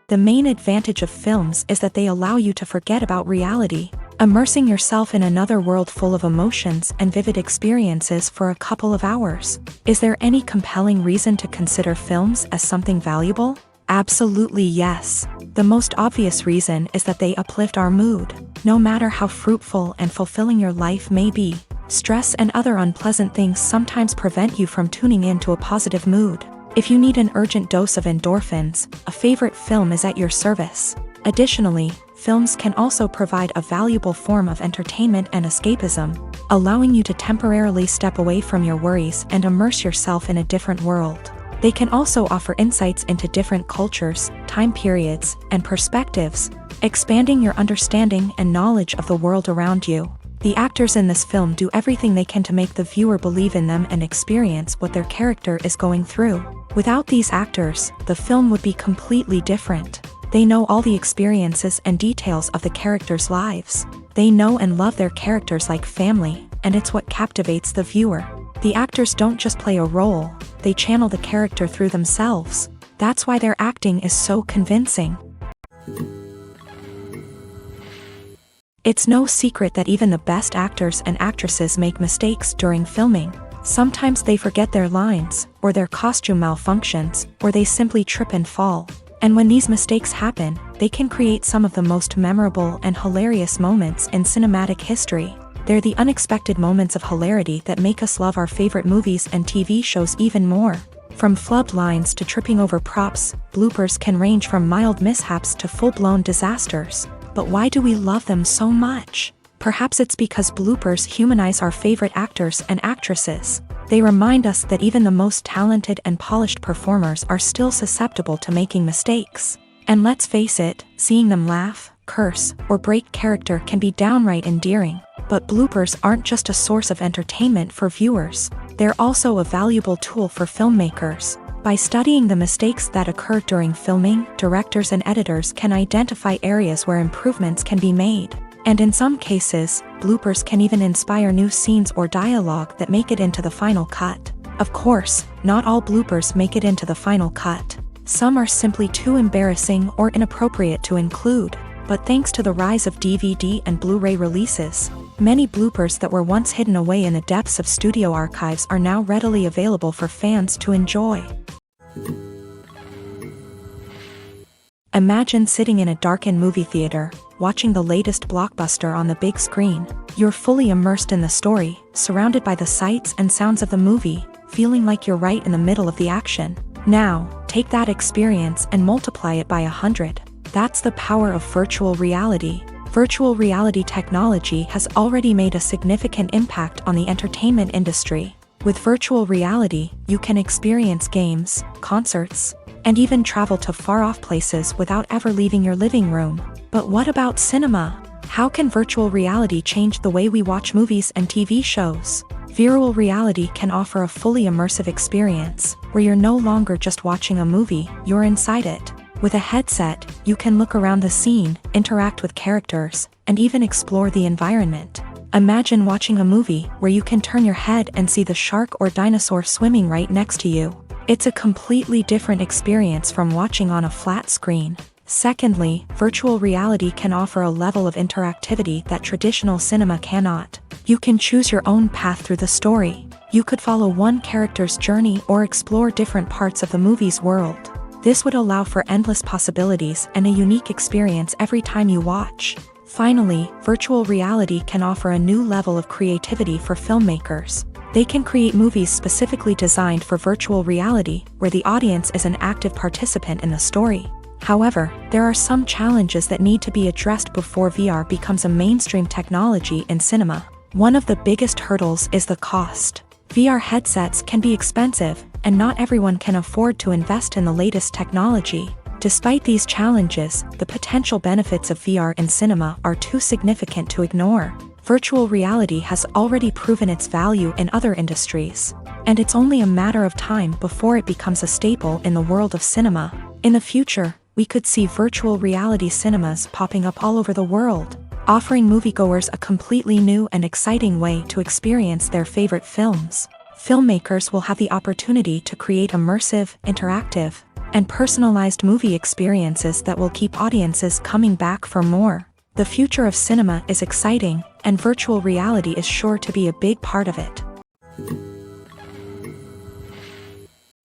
The main advantage of films is that they allow you to forget about reality, immersing yourself in another world full of emotions and vivid experiences for a couple of hours. Is there any compelling reason to consider films as something valuable? Absolutely yes. The most obvious reason is that they uplift our mood. No matter how fruitful and fulfilling your life may be, stress and other unpleasant things sometimes prevent you from tuning into a positive mood. If you need an urgent dose of endorphins, a favorite film is at your service. Additionally, films can also provide a valuable form of entertainment and escapism, allowing you to temporarily step away from your worries and immerse yourself in a different world. They can also offer insights into different cultures, time periods, and perspectives, expanding your understanding and knowledge of the world around you. The actors in this film do everything they can to make the viewer believe in them and experience what their character is going through. Without these actors, the film would be completely different. They know all the experiences and details of the characters' lives. They know and love their characters like family, and it's what captivates the viewer. The actors don't just play a role, they channel the character through themselves. That's why their acting is so convincing. It's no secret that even the best actors and actresses make mistakes during filming. Sometimes they forget their lines, or their costume malfunctions, or they simply trip and fall. And when these mistakes happen, they can create some of the most memorable and hilarious moments in cinematic history. They're the unexpected moments of hilarity that make us love our favorite movies and TV shows even more. From flubbed lines to tripping over props, bloopers can range from mild mishaps to full-blown disasters. But why do we love them so much? Perhaps it's because bloopers humanize our favorite actors and actresses. They remind us that even the most talented and polished performers are still susceptible to making mistakes. And let's face it, seeing them laugh, curse, or break character can be downright endearing. But bloopers aren't just a source of entertainment for viewers. They're also a valuable tool for filmmakers. By studying the mistakes that occur during filming, directors and editors can identify areas where improvements can be made. And in some cases, bloopers can even inspire new scenes or dialogue that make it into the final cut. Of course, not all bloopers make it into the final cut. Some are simply too embarrassing or inappropriate to include. But thanks to the rise of DVD and Blu-ray releases, many bloopers that were once hidden away in the depths of studio archives are now readily available for fans to enjoy. Imagine sitting in a darkened movie theater, watching the latest blockbuster on the big screen. You're fully immersed in the story, surrounded by the sights and sounds of the movie, feeling like you're right in the middle of the action. Now, take that experience and multiply it by 100. That's the power of virtual reality. Virtual reality technology has already made a significant impact on the entertainment industry. With virtual reality, you can experience games, concerts, and even travel to far-off places without ever leaving your living room. But what about cinema? How can virtual reality change the way we watch movies and TV shows? Virtual reality can offer a fully immersive experience, where you're no longer just watching a movie, you're inside it. With a headset, you can look around the scene, interact with characters, and even explore the environment. Imagine watching a movie where you can turn your head and see the shark or dinosaur swimming right next to you. It's a completely different experience from watching on a flat screen. Secondly, virtual reality can offer a level of interactivity that traditional cinema cannot. You can choose your own path through the story. You could follow one character's journey or explore different parts of the movie's world. This would allow for endless possibilities and a unique experience every time you watch. Finally, virtual reality can offer a new level of creativity for filmmakers. They can create movies specifically designed for virtual reality, where the audience is an active participant in the story. However, there are some challenges that need to be addressed before VR becomes a mainstream technology in cinema. One of the biggest hurdles is the cost. VR headsets can be expensive, and not everyone can afford to invest in the latest technology. Despite these challenges, the potential benefits of VR in cinema are too significant to ignore. Virtual reality has already proven its value in other industries, and it's only a matter of time before it becomes a staple in the world of cinema. In the future, we could see virtual reality cinemas popping up all over the world, offering moviegoers a completely new and exciting way to experience their favorite films. Filmmakers will have the opportunity to create immersive, interactive, and personalized movie experiences that will keep audiences coming back for more. The future of cinema is exciting, and virtual reality is sure to be a big part of it.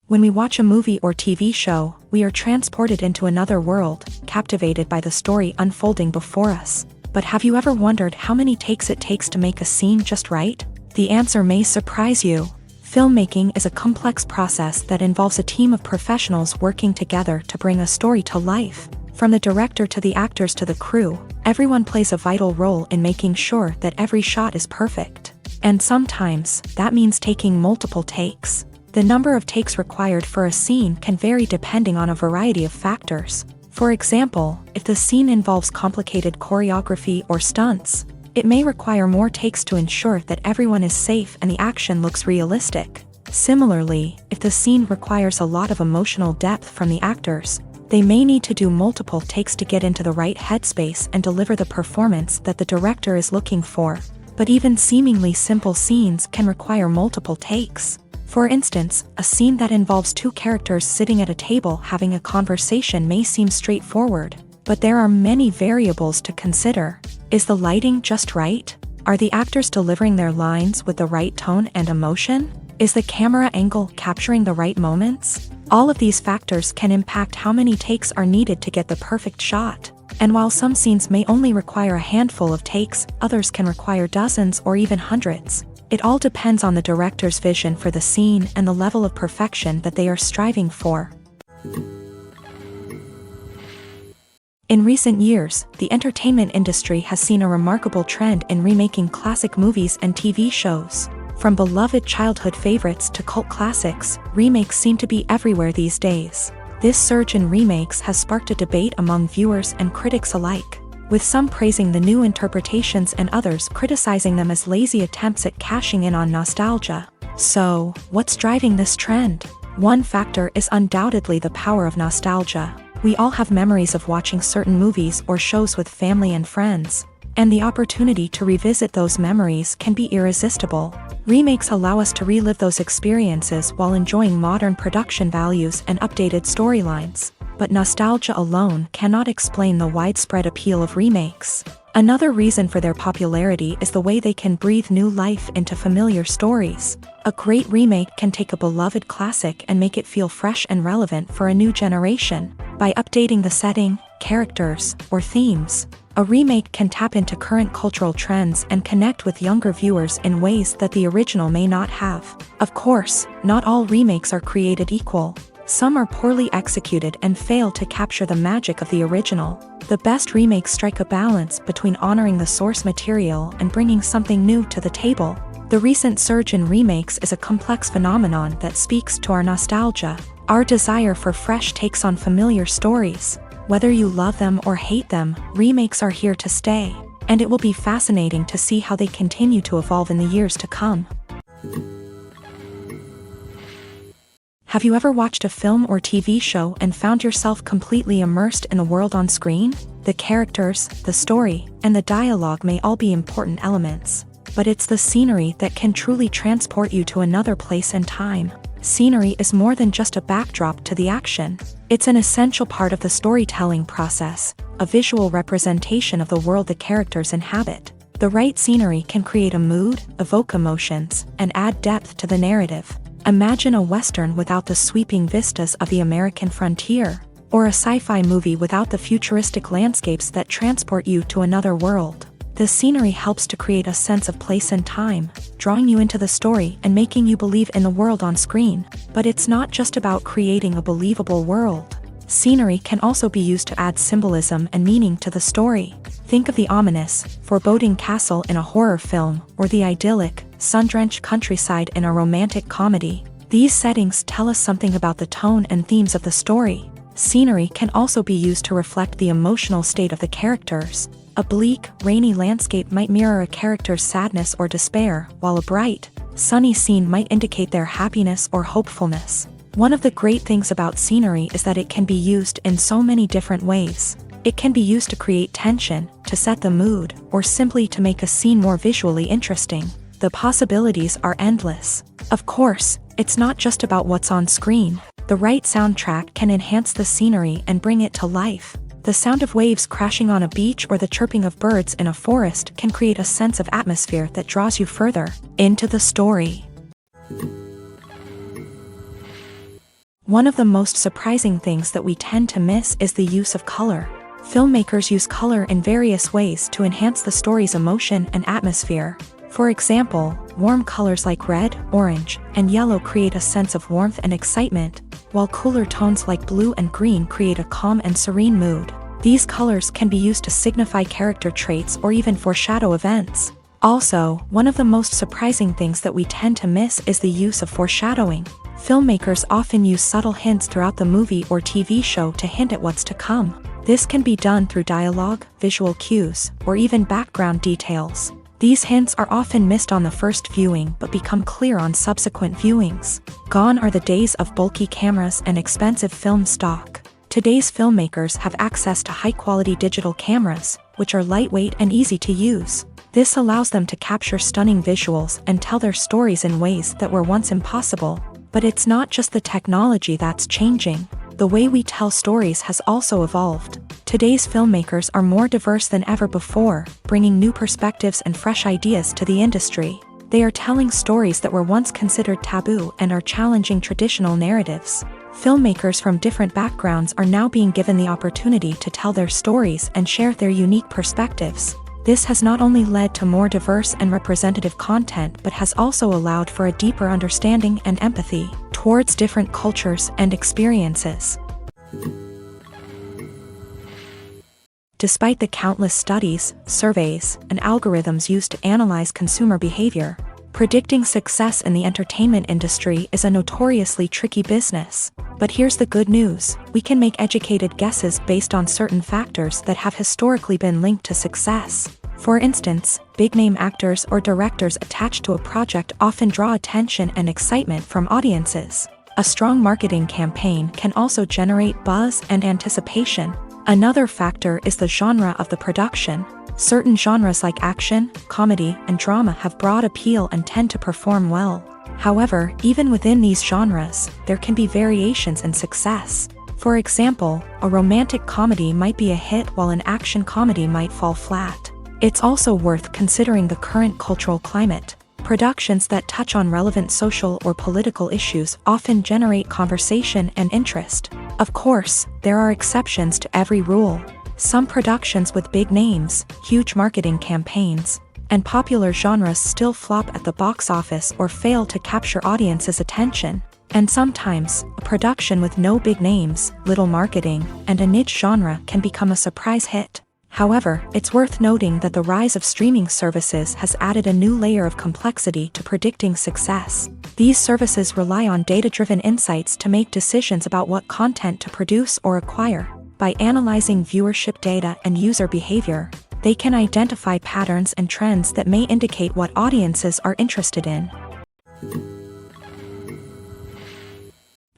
When we watch a movie or TV show, we are transported into another world, captivated by the story unfolding before us. But have you ever wondered how many takes it takes to make a scene just right? The answer may surprise you. Filmmaking is a complex process that involves a team of professionals working together to bring a story to life. From the director to the actors to the crew, everyone plays a vital role in making sure that every shot is perfect. And sometimes, that means taking multiple takes. The number of takes required for a scene can vary depending on a variety of factors. For example, if the scene involves complicated choreography or stunts, it may require more takes to ensure that everyone is safe and the action looks realistic. Similarly, if the scene requires a lot of emotional depth from the actors, they may need to do multiple takes to get into the right headspace and deliver the performance that the director is looking for. But even seemingly simple scenes can require multiple takes. For instance, a scene that involves two characters sitting at a table having a conversation may seem straightforward, but there are many variables to consider. Is the lighting just right? Are the actors delivering their lines with the right tone and emotion? Is the camera angle capturing the right moments? All of these factors can impact how many takes are needed to get the perfect shot. And while some scenes may only require a handful of takes, others can require dozens or even hundreds. It all depends on the director's vision for the scene and the level of perfection that they are striving for. In recent years, the entertainment industry has seen a remarkable trend in remaking classic movies and TV shows. From beloved childhood favorites to cult classics, remakes seem to be everywhere these days. This surge in remakes has sparked a debate among viewers and critics alike, with some praising the new interpretations and others criticizing them as lazy attempts at cashing in on nostalgia. So, what's driving this trend? One factor is undoubtedly the power of nostalgia. We all have memories of watching certain movies or shows with family and friends, and the opportunity to revisit those memories can be irresistible. Remakes allow us to relive those experiences while enjoying modern production values and updated storylines. But nostalgia alone cannot explain the widespread appeal of remakes. Another reason for their popularity is the way they can breathe new life into familiar stories. A great remake can take a beloved classic and make it feel fresh and relevant for a new generation. By updating the setting, characters, or themes, a remake can tap into current cultural trends and connect with younger viewers in ways that the original may not have. Of course, not all remakes are created equal. Some are poorly executed and fail to capture the magic of the original. The best remakes strike a balance between honoring the source material and bringing something new to the table. The recent surge in remakes is a complex phenomenon that speaks to our nostalgia, our desire for fresh takes on familiar stories. Whether you love them or hate them, remakes are here to stay, and it will be fascinating to see how they continue to evolve in the years to come. Have you ever watched a film or TV show and found yourself completely immersed in the world on screen? The characters, the story, and the dialogue may all be important elements, but it's the scenery that can truly transport you to another place and time. Scenery is more than just a backdrop to the action. It's an essential part of the storytelling process, a visual representation of the world the characters inhabit. The right scenery can create a mood, evoke emotions, and add depth to the narrative. Imagine a Western without the sweeping vistas of the American frontier, or a sci-fi movie without the futuristic landscapes that transport you to another world. The scenery helps to create a sense of place and time, drawing you into the story and making you believe in the world on screen. But it's not just about creating a believable world. Scenery can also be used to add symbolism and meaning to the story. Think of the ominous, foreboding castle in a horror film, or the idyllic, sun-drenched countryside in a romantic comedy. These settings tell us something about the tone and themes of the story. Scenery can also be used to reflect the emotional state of the characters. A bleak, rainy landscape might mirror a character's sadness or despair, while a bright, sunny scene might indicate their happiness or hopefulness. One of the great things about scenery is that it can be used in so many different ways. It can be used to create tension, to set the mood, or simply to make a scene more visually interesting. The possibilities are endless. Of course, it's not just about what's on screen. The right soundtrack can enhance the scenery and bring it to life. The sound of waves crashing on a beach or the chirping of birds in a forest can create a sense of atmosphere that draws you further into the story. One of the most surprising things that we tend to miss is the use of color. Filmmakers use color in various ways to enhance the story's emotion and atmosphere. For example, warm colors like red, orange, and yellow create a sense of warmth and excitement, while cooler tones like blue and green create a calm and serene mood. These colors can be used to signify character traits or even foreshadow events. Also, one of the most surprising things that we tend to miss is the use of foreshadowing. Filmmakers often use subtle hints throughout the movie or TV show to hint at what's to come. This can be done through dialogue, visual cues, or even background details. These hints are often missed on the first viewing but become clear on subsequent viewings. Gone are the days of bulky cameras and expensive film stock. Today's filmmakers have access to high-quality digital cameras, which are lightweight and easy to use. This allows them to capture stunning visuals and tell their stories in ways that were once impossible. But it's not just the technology that's changing. The way we tell stories has also evolved. Today's filmmakers are more diverse than ever before, bringing new perspectives and fresh ideas to the industry. They are telling stories that were once considered taboo and are challenging traditional narratives. Filmmakers from different backgrounds are now being given the opportunity to tell their stories and share their unique perspectives. This has not only led to more diverse and representative content but has also allowed for a deeper understanding and empathy towards different cultures and experiences. Despite the countless studies, surveys, and algorithms used to analyze consumer behavior, predicting success in the entertainment industry is a notoriously tricky business. But here's the good news: we can make educated guesses based on certain factors that have historically been linked to success. For instance, big-name actors or directors attached to a project often draw attention and excitement from audiences. A strong marketing campaign can also generate buzz and anticipation. Another factor is the genre of the production. Certain genres like action, comedy, and drama have broad appeal and tend to perform well. However, even within these genres, there can be variations in success. For example, a romantic comedy might be a hit while an action comedy might fall flat. It's also worth considering the current cultural climate. Productions that touch on relevant social or political issues often generate conversation and interest. Of course, there are exceptions to every rule. Some productions with big names, huge marketing campaigns, and popular genres still flop at the box office or fail to capture audiences' attention. And sometimes, a production with no big names, little marketing, and a niche genre can become a surprise hit. However, it's worth noting that the rise of streaming services has added a new layer of complexity to predicting success. These services rely on data-driven insights to make decisions about what content to produce or acquire. By analyzing viewership data and user behavior, they can identify patterns and trends that may indicate what audiences are interested in.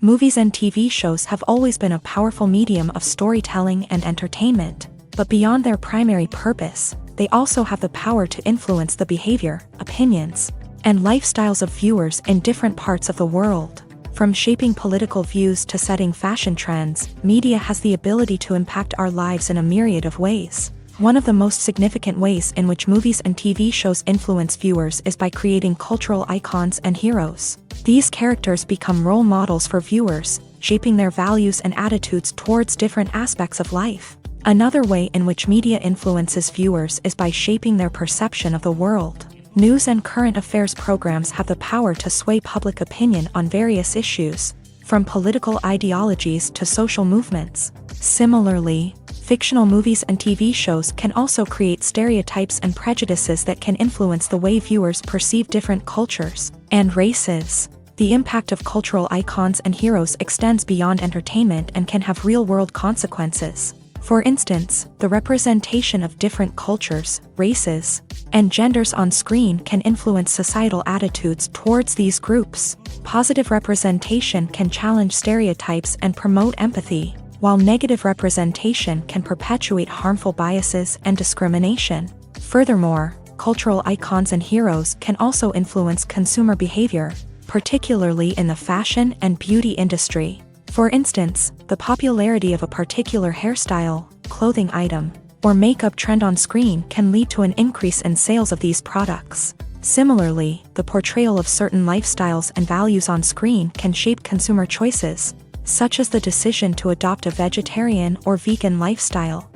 Movies and TV shows have always been a powerful medium of storytelling and entertainment. But beyond their primary purpose, they also have the power to influence the behavior, opinions, and lifestyles of viewers in different parts of the world. From shaping political views to setting fashion trends, media has the ability to impact our lives in a myriad of ways. One of the most significant ways in which movies and TV shows influence viewers is by creating cultural icons and heroes. These characters become role models for viewers, shaping their values and attitudes towards different aspects of life. Another way in which media influences viewers is by shaping their perception of the world. News and current affairs programs have the power to sway public opinion on various issues, from political ideologies to social movements. Similarly, fictional movies and TV shows can also create stereotypes and prejudices that can influence the way viewers perceive different cultures and races. The impact of cultural icons and heroes extends beyond entertainment and can have real-world consequences. For instance, the representation of different cultures, races, and genders on screen can influence societal attitudes towards these groups. Positive representation can challenge stereotypes and promote empathy, while negative representation can perpetuate harmful biases and discrimination. Furthermore, cultural icons and heroes can also influence consumer behavior, particularly in the fashion and beauty industry. For instance, the popularity of a particular hairstyle, clothing item, or makeup trend on screen can lead to an increase in sales of these products. Similarly, the portrayal of certain lifestyles and values on screen can shape consumer choices, such as the decision to adopt a vegetarian or vegan lifestyle.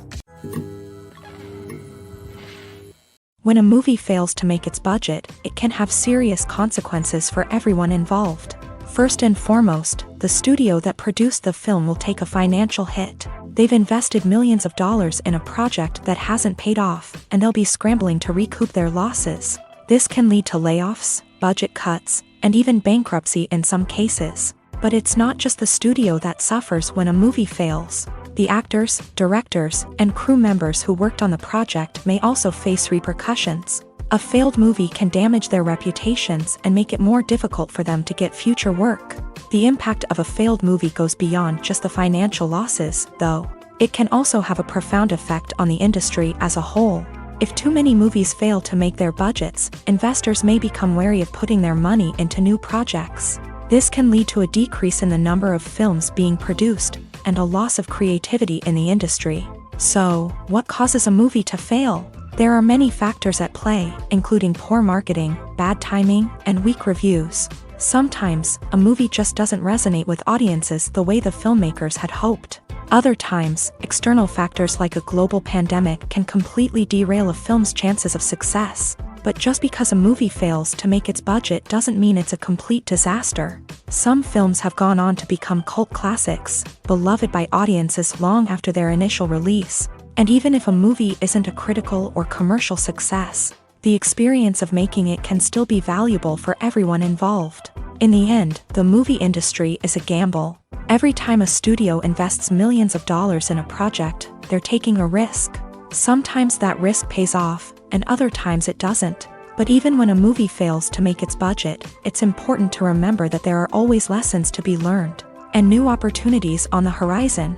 When a movie fails to make its budget, it can have serious consequences for everyone involved. First and foremost, the studio that produced the film will take a financial hit. They've invested millions of dollars in a project that hasn't paid off, and they'll be scrambling to recoup their losses. This can lead to layoffs, budget cuts, and even bankruptcy in some cases. But it's not just the studio that suffers when a movie fails. The actors, directors, and crew members who worked on the project may also face repercussions. A failed movie can damage their reputations and make it more difficult for them to get future work. The impact of a failed movie goes beyond just the financial losses, though. It can also have a profound effect on the industry as a whole. If too many movies fail to make their budgets, investors may become wary of putting their money into new projects. This can lead to a decrease in the number of films being produced, and a loss of creativity in the industry. So, what causes a movie to fail? There are many factors at play, including poor marketing, bad timing, and weak reviews. Sometimes, a movie just doesn't resonate with audiences the way the filmmakers had hoped. Other times, external factors like a global pandemic can completely derail a film's chances of success. But just because a movie fails to make its budget doesn't mean it's a complete disaster. Some films have gone on to become cult classics, beloved by audiences long after their initial release. And even if a movie isn't a critical or commercial success, the experience of making it can still be valuable for everyone involved. In the end, the movie industry is a gamble. Every time a studio invests millions of dollars in a project, they're taking a risk. Sometimes that risk pays off, and other times it doesn't. But even when a movie fails to make its budget, it's important to remember that there are always lessons to be learned, and new opportunities on the horizon.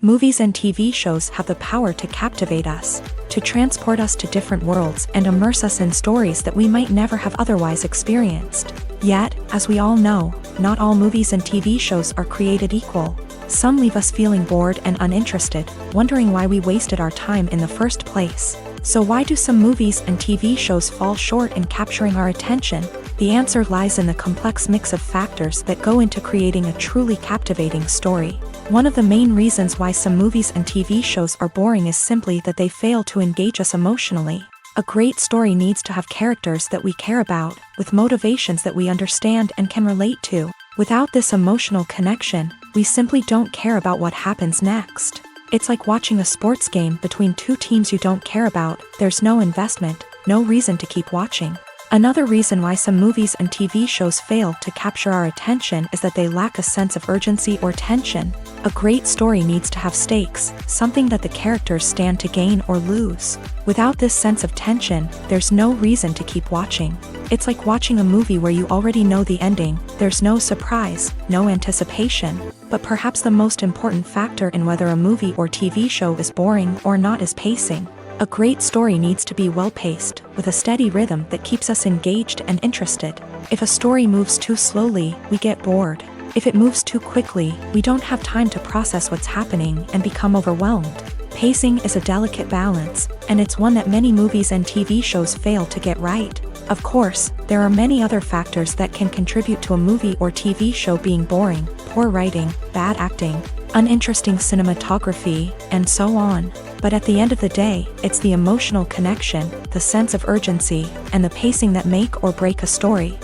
Movies and TV shows have the power to captivate us, to transport us to different worlds and immerse us in stories that we might never have otherwise experienced. Yet, as we all know, not all movies and TV shows are created equal. Some leave us feeling bored and uninterested, wondering why we wasted our time in the first place. So why do some movies and TV shows fall short in capturing our attention? The answer lies in the complex mix of factors that go into creating a truly captivating story. One of the main reasons why some movies and TV shows are boring is simply that they fail to engage us emotionally. A great story needs to have characters that we care about, with motivations that we understand and can relate to. Without this emotional connection, we simply don't care about what happens next. It's like watching a sports game between two teams you don't care about. There's no investment, no reason to keep watching. Another reason why some movies and TV shows fail to capture our attention is that they lack a sense of urgency or tension. A great story needs to have stakes, something that the characters stand to gain or lose. Without this sense of tension, there's no reason to keep watching. It's like watching a movie where you already know the ending. There's no surprise, no anticipation. But perhaps the most important factor in whether a movie or TV show is boring or not is pacing. A great story needs to be well-paced, with a steady rhythm that keeps us engaged and interested. If a story moves too slowly, we get bored. If it moves too quickly, we don't have time to process what's happening and become overwhelmed. Pacing is a delicate balance, and it's one that many movies and TV shows fail to get right. Of course, there are many other factors that can contribute to a movie or TV show being boring: poor writing, bad acting, uninteresting cinematography, and so on. But at the end of the day, it's the emotional connection, the sense of urgency, and the pacing that make or break a story.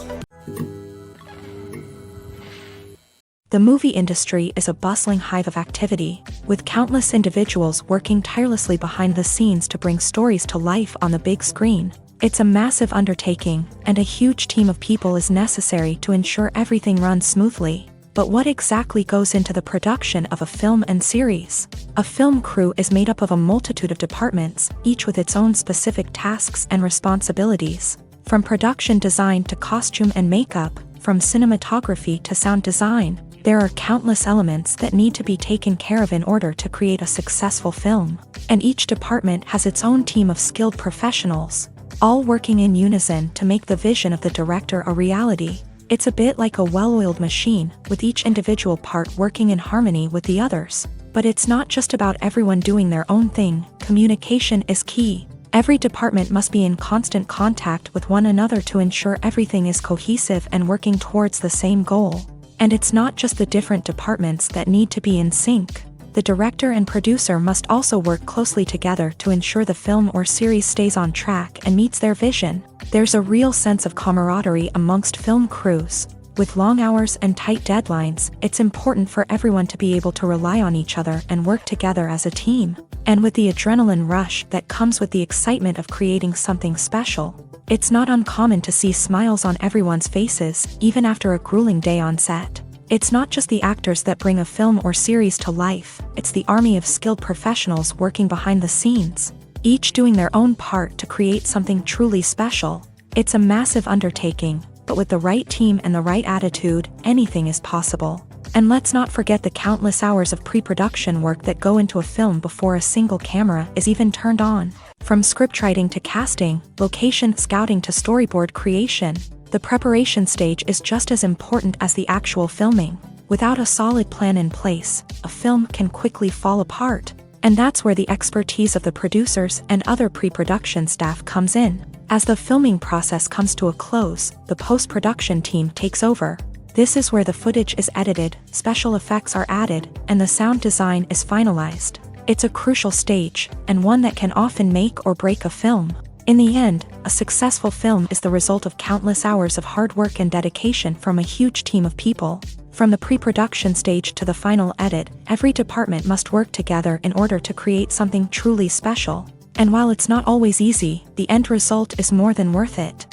The movie industry is a bustling hive of activity, with countless individuals working tirelessly behind the scenes to bring stories to life on the big screen. It's a massive undertaking, and a huge team of people is necessary to ensure everything runs smoothly. But what exactly goes into the production of a film and series? A film crew is made up of a multitude of departments, each with its own specific tasks and responsibilities. From production design to costume and makeup, from cinematography to sound design, there are countless elements that need to be taken care of in order to create a successful film. And each department has its own team of skilled professionals, all working in unison to make the vision of the director a reality. It's a bit like a well-oiled machine, with each individual part working in harmony with the others. But it's not just about everyone doing their own thing. Communication is key. Every department must be in constant contact with one another to ensure everything is cohesive and working towards the same goal. And it's not just the different departments that need to be in sync. The director and producer must also work closely together to ensure the film or series stays on track and meets their vision. There's a real sense of camaraderie amongst film crews. With long hours and tight deadlines, it's important for everyone to be able to rely on each other and work together as a team. And with the adrenaline rush that comes with the excitement of creating something special, it's not uncommon to see smiles on everyone's faces, even after a grueling day on set. It's not just the actors that bring a film or series to life, it's the army of skilled professionals working behind the scenes, each doing their own part to create something truly special. It's a massive undertaking, but with the right team and the right attitude, anything is possible. And let's not forget the countless hours of pre-production work that go into a film before a single camera is even turned on. From scriptwriting to casting, location scouting to storyboard creation, the preparation stage is just as important as the actual filming. Without a solid plan in place, a film can quickly fall apart. And that's where the expertise of the producers and other pre-production staff comes in. As the filming process comes to a close, the post-production team takes over. This is where the footage is edited, special effects are added, and the sound design is finalized. It's a crucial stage, and one that can often make or break a film. In the end, a successful film is the result of countless hours of hard work and dedication from a huge team of people. From the pre-production stage to the final edit, every department must work together in order to create something truly special. And while it's not always easy, the end result is more than worth it.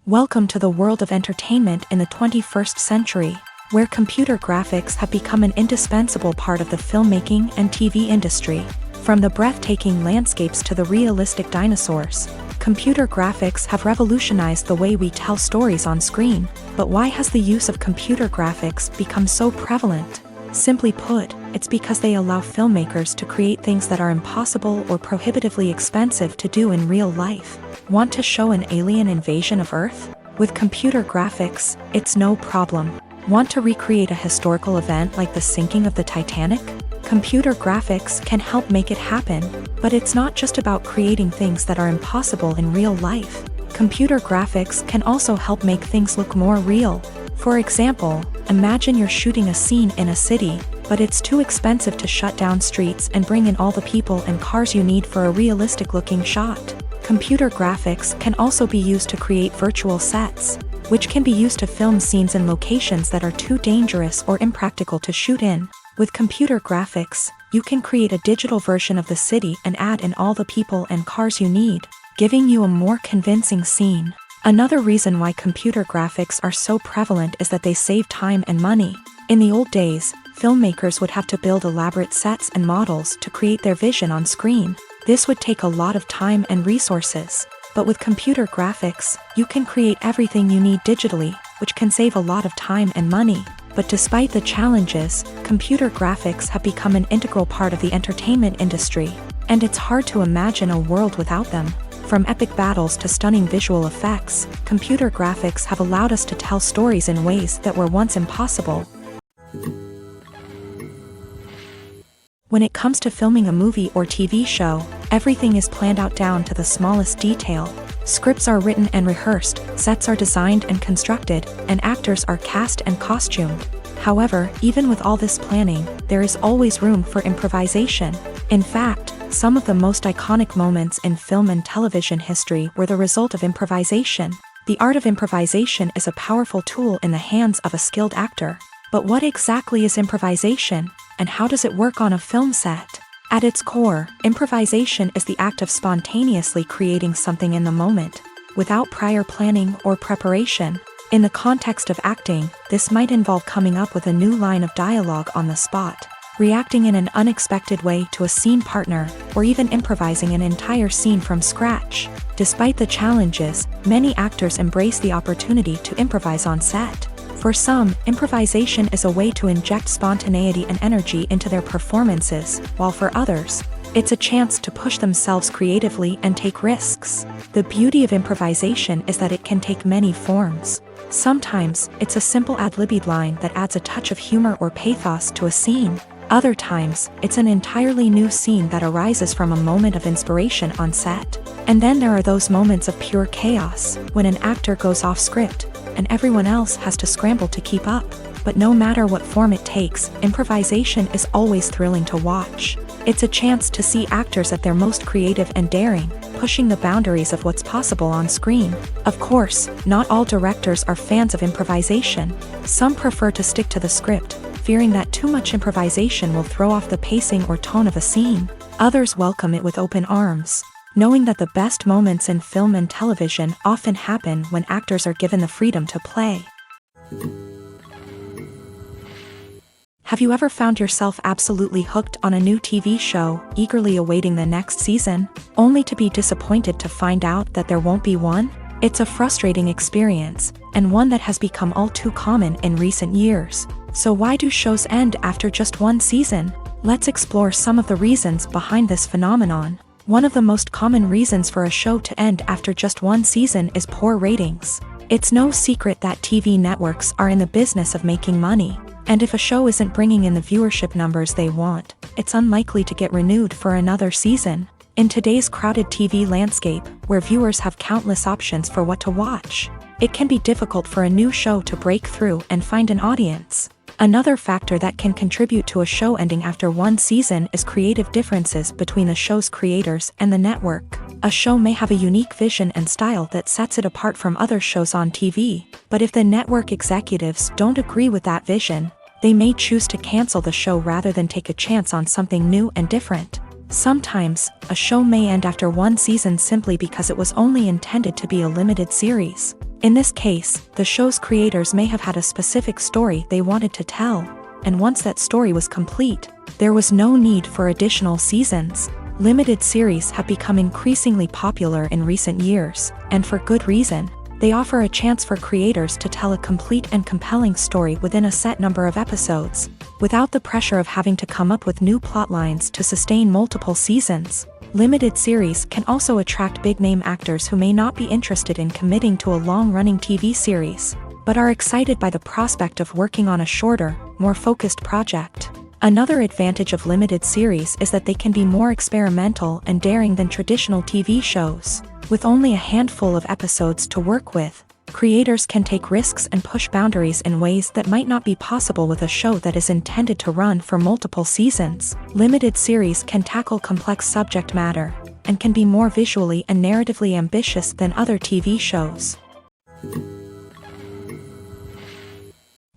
Welcome to the world of entertainment in the 21st century, where computer graphics have become an indispensable part of the filmmaking and TV industry. From the breathtaking landscapes to the realistic dinosaurs, computer graphics have revolutionized the way we tell stories on screen. But why has the use of computer graphics become so prevalent? Simply put, it's because they allow filmmakers to create things that are impossible or prohibitively expensive to do in real life. Want to show an alien invasion of Earth? With computer graphics, it's no problem. Want to recreate a historical event like the sinking of the Titanic? Computer graphics can help make it happen. But it's not just about creating things that are impossible in real life. Computer graphics can also help make things look more real. For example, imagine you're shooting a scene in a city, but it's too expensive to shut down streets and bring in all the people and cars you need for a realistic-looking shot. Computer graphics can also be used to create virtual sets, which can be used to film scenes in locations that are too dangerous or impractical to shoot in. With computer graphics, you can create a digital version of the city and add in all the people and cars you need, giving you a more convincing scene. Another reason why computer graphics are so prevalent is that they save time and money. In the old days, filmmakers would have to build elaborate sets and models to create their vision on screen. This would take a lot of time and resources. But with computer graphics, you can create everything you need digitally, which can save a lot of time and money. But despite the challenges, computer graphics have become an integral part of the entertainment industry, and it's hard to imagine a world without them. From epic battles to stunning visual effects, computer graphics have allowed us to tell stories in ways that were once impossible. When it comes to filming a movie or TV show, everything is planned out down to the smallest detail. Scripts are written and rehearsed, sets are designed and constructed, and actors are cast and costumed. However, even with all this planning, there is always room for improvisation. In fact, some of the most iconic moments in film and television history were the result of improvisation. The art of improvisation is a powerful tool in the hands of a skilled actor. But what exactly is improvisation, and how does it work on a film set? At its core, improvisation is the act of spontaneously creating something in the moment, without prior planning or preparation. In the context of acting, this might involve coming up with a new line of dialogue on the spot, reacting in an unexpected way to a scene partner, or even improvising an entire scene from scratch. Despite the challenges, many actors embrace the opportunity to improvise on set. For some, improvisation is a way to inject spontaneity and energy into their performances, while for others, It's a chance to push themselves creatively and take risks. The beauty of improvisation is that it can take many forms. Sometimes, it's a simple ad-libbed line that adds a touch of humor or pathos to a scene. Other times, it's an entirely new scene that arises from a moment of inspiration on set. And then there are those moments of pure chaos, when an actor goes off script, and everyone else has to scramble to keep up. But no matter what form it takes, improvisation is always thrilling to watch. It's a chance to see actors at their most creative and daring, pushing the boundaries of what's possible on screen. Of course, not all directors are fans of improvisation. Some prefer to stick to the script, fearing that too much improvisation will throw off the pacing or tone of a scene. Others welcome it with open arms, knowing that the best moments in film and television often happen when actors are given the freedom to play. Have you ever found yourself absolutely hooked on a new TV show, eagerly awaiting the next season, only to be disappointed to find out that there won't be one? It's a frustrating experience, and one that has become all too common in recent years. So why do shows end after just one season? Let's explore some of the reasons behind this phenomenon. One of the most common reasons for a show to end after just one season is poor ratings. It's no secret that TV networks are in the business of making money. And if a show isn't bringing in the viewership numbers they want, it's unlikely to get renewed for another season. In today's crowded TV landscape, where viewers have countless options for what to watch, it can be difficult for a new show to break through and find an audience. Another factor that can contribute to a show ending after one season is creative differences between the show's creators and the network. A show may have a unique vision and style that sets it apart from other shows on TV, but if the network executives don't agree with that vision, they may choose to cancel the show rather than take a chance on something new and different. Sometimes, a show may end after one season simply because it was only intended to be a limited series. In this case, the show's creators may have had a specific story they wanted to tell, and once that story was complete, there was no need for additional seasons. Limited series have become increasingly popular in recent years, and for good reason. They offer a chance for creators to tell a complete and compelling story within a set number of episodes, without the pressure of having to come up with new plotlines to sustain multiple seasons. Limited series can also attract big-name actors who may not be interested in committing to a long-running TV series, but are excited by the prospect of working on a shorter, more focused project. Another advantage of limited series is that they can be more experimental and daring than traditional TV shows. With only a handful of episodes to work with, creators can take risks and push boundaries in ways that might not be possible with a show that is intended to run for multiple seasons. Limited series can tackle complex subject matter, and can be more visually and narratively ambitious than other TV shows.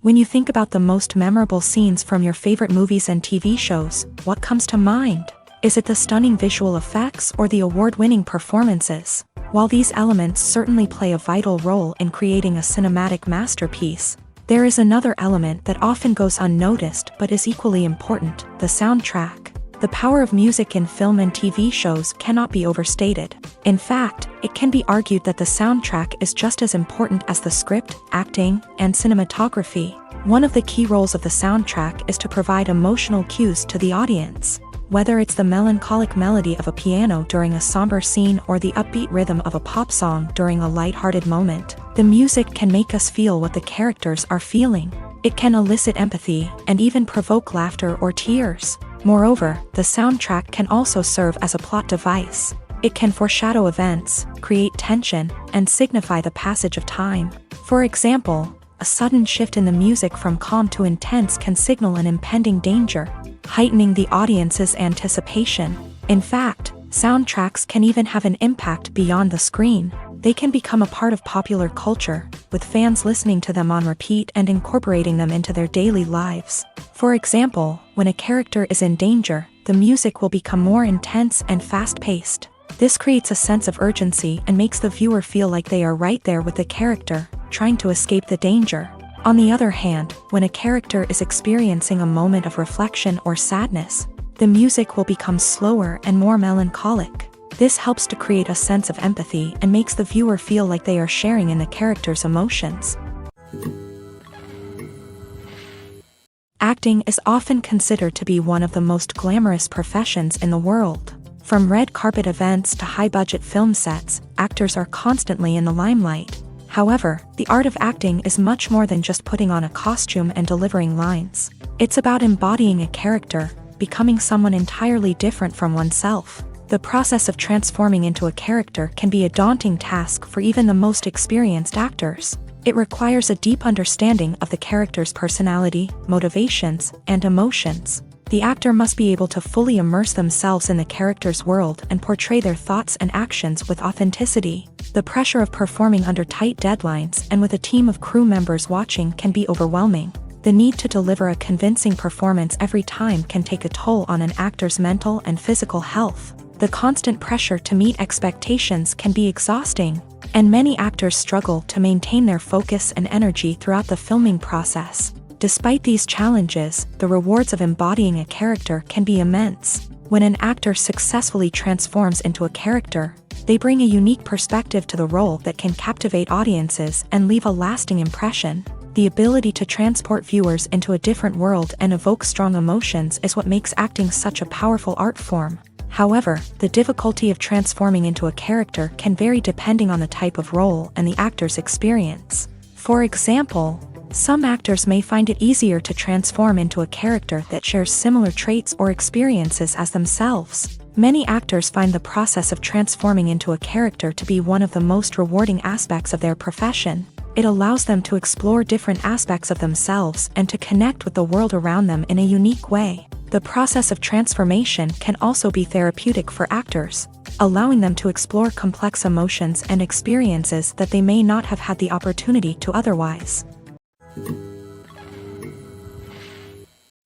When you think about the most memorable scenes from your favorite movies and TV shows, what comes to mind? Is it the stunning visual effects or the award-winning performances? While these elements certainly play a vital role in creating a cinematic masterpiece, there is another element that often goes unnoticed but is equally important: the soundtrack. The power of music in film and TV shows cannot be overstated. In fact, it can be argued that the soundtrack is just as important as the script, acting, and cinematography. One of the key roles of the soundtrack is to provide emotional cues to the audience. Whether it's the melancholic melody of a piano during a somber scene or the upbeat rhythm of a pop song during a lighthearted moment, the music can make us feel what the characters are feeling. It can elicit empathy and even provoke laughter or tears. Moreover, the soundtrack can also serve as a plot device. It can foreshadow events, create tension, and signify the passage of time. For example, a sudden shift in the music from calm to intense can signal an impending danger, heightening the audience's anticipation. In fact, soundtracks can even have an impact beyond the screen. They can become a part of popular culture, with fans listening to them on repeat and incorporating them into their daily lives. For example, when a character is in danger, the music will become more intense and fast-paced. This creates a sense of urgency and makes the viewer feel like they are right there with the character, trying to escape the danger. On the other hand, when a character is experiencing a moment of reflection or sadness, the music will become slower and more melancholic. This helps to create a sense of empathy and makes the viewer feel like they are sharing in the character's emotions. Acting is often considered to be one of the most glamorous professions in the world. From red carpet events to high-budget film sets, actors are constantly in the limelight. However, the art of acting is much more than just putting on a costume and delivering lines. It's about embodying a character, becoming someone entirely different from oneself. The process of transforming into a character can be a daunting task for even the most experienced actors. It requires a deep understanding of the character's personality, motivations, and emotions. The actor must be able to fully immerse themselves in the character's world and portray their thoughts and actions with authenticity. The pressure of performing under tight deadlines and with a team of crew members watching can be overwhelming. The need to deliver a convincing performance every time can take a toll on an actor's mental and physical health. The constant pressure to meet expectations can be exhausting, and many actors struggle to maintain their focus and energy throughout the filming process. Despite these challenges, the rewards of embodying a character can be immense. When an actor successfully transforms into a character, they bring a unique perspective to the role that can captivate audiences and leave a lasting impression. The ability to transport viewers into a different world and evoke strong emotions is what makes acting such a powerful art form. However, the difficulty of transforming into a character can vary depending on the type of role and the actor's experience. For example, some actors may find it easier to transform into a character that shares similar traits or experiences as themselves. Many actors find the process of transforming into a character to be one of the most rewarding aspects of their profession. It allows them to explore different aspects of themselves and to connect with the world around them in a unique way. The process of transformation can also be therapeutic for actors, allowing them to explore complex emotions and experiences that they may not have had the opportunity to otherwise.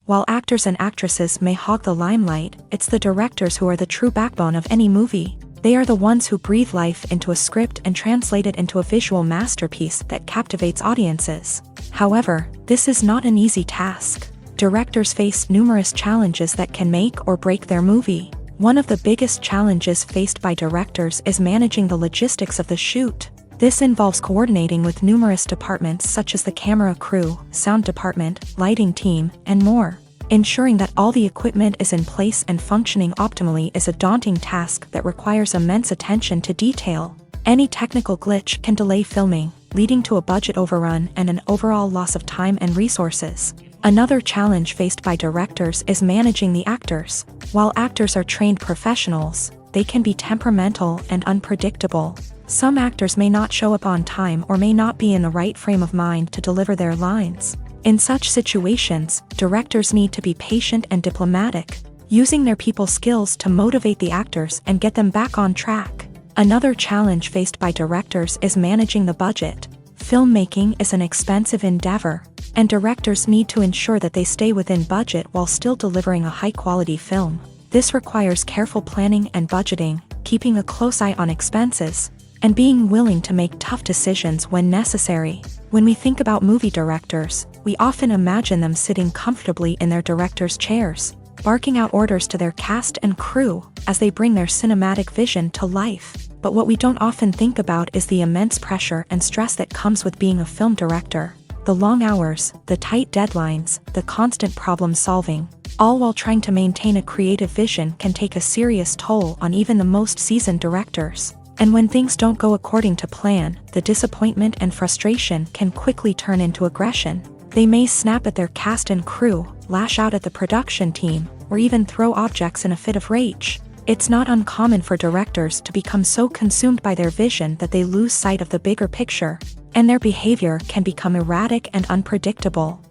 While actors and actresses may hog the limelight, it's the directors who are the true backbone of any movie. They are the ones who breathe life into a script and translate it into a visual masterpiece that captivates audiences. However, this is not an easy task. Directors face numerous challenges that can make or break their movie. One of the biggest challenges faced by directors is managing the logistics of the shoot. This involves coordinating with numerous departments such as the camera crew, sound department, lighting team, and more. Ensuring that all the equipment is in place and functioning optimally is a daunting task that requires immense attention to detail. Any technical glitch can delay filming, leading to a budget overrun and an overall loss of time and resources. Another challenge faced by directors is managing the actors. While actors are trained professionals, they can be temperamental and unpredictable. Some actors may not show up on time or may not be in the right frame of mind to deliver their lines. In such situations, directors need to be patient and diplomatic, using their people skills to motivate the actors and get them back on track. Another challenge faced by directors is managing the budget. Filmmaking is an expensive endeavor, and directors need to ensure that they stay within budget while still delivering a high-quality film. This requires careful planning and budgeting, keeping a close eye on expenses, and being willing to make tough decisions when necessary. When we think about movie directors, we often imagine them sitting comfortably in their director's chairs, barking out orders to their cast and crew as they bring their cinematic vision to life. But what we don't often think about is the immense pressure and stress that comes with being a film director. The long hours, the tight deadlines, the constant problem solving, all while trying to maintain a creative vision can take a serious toll on even the most seasoned directors. And when things don't go according to plan, the disappointment and frustration can quickly turn into aggression. They may snap at their cast and crew, lash out at the production team, or even throw objects in a fit of rage. It's not uncommon for directors to become so consumed by their vision that they lose sight of the bigger picture, and their behavior can become erratic and unpredictable.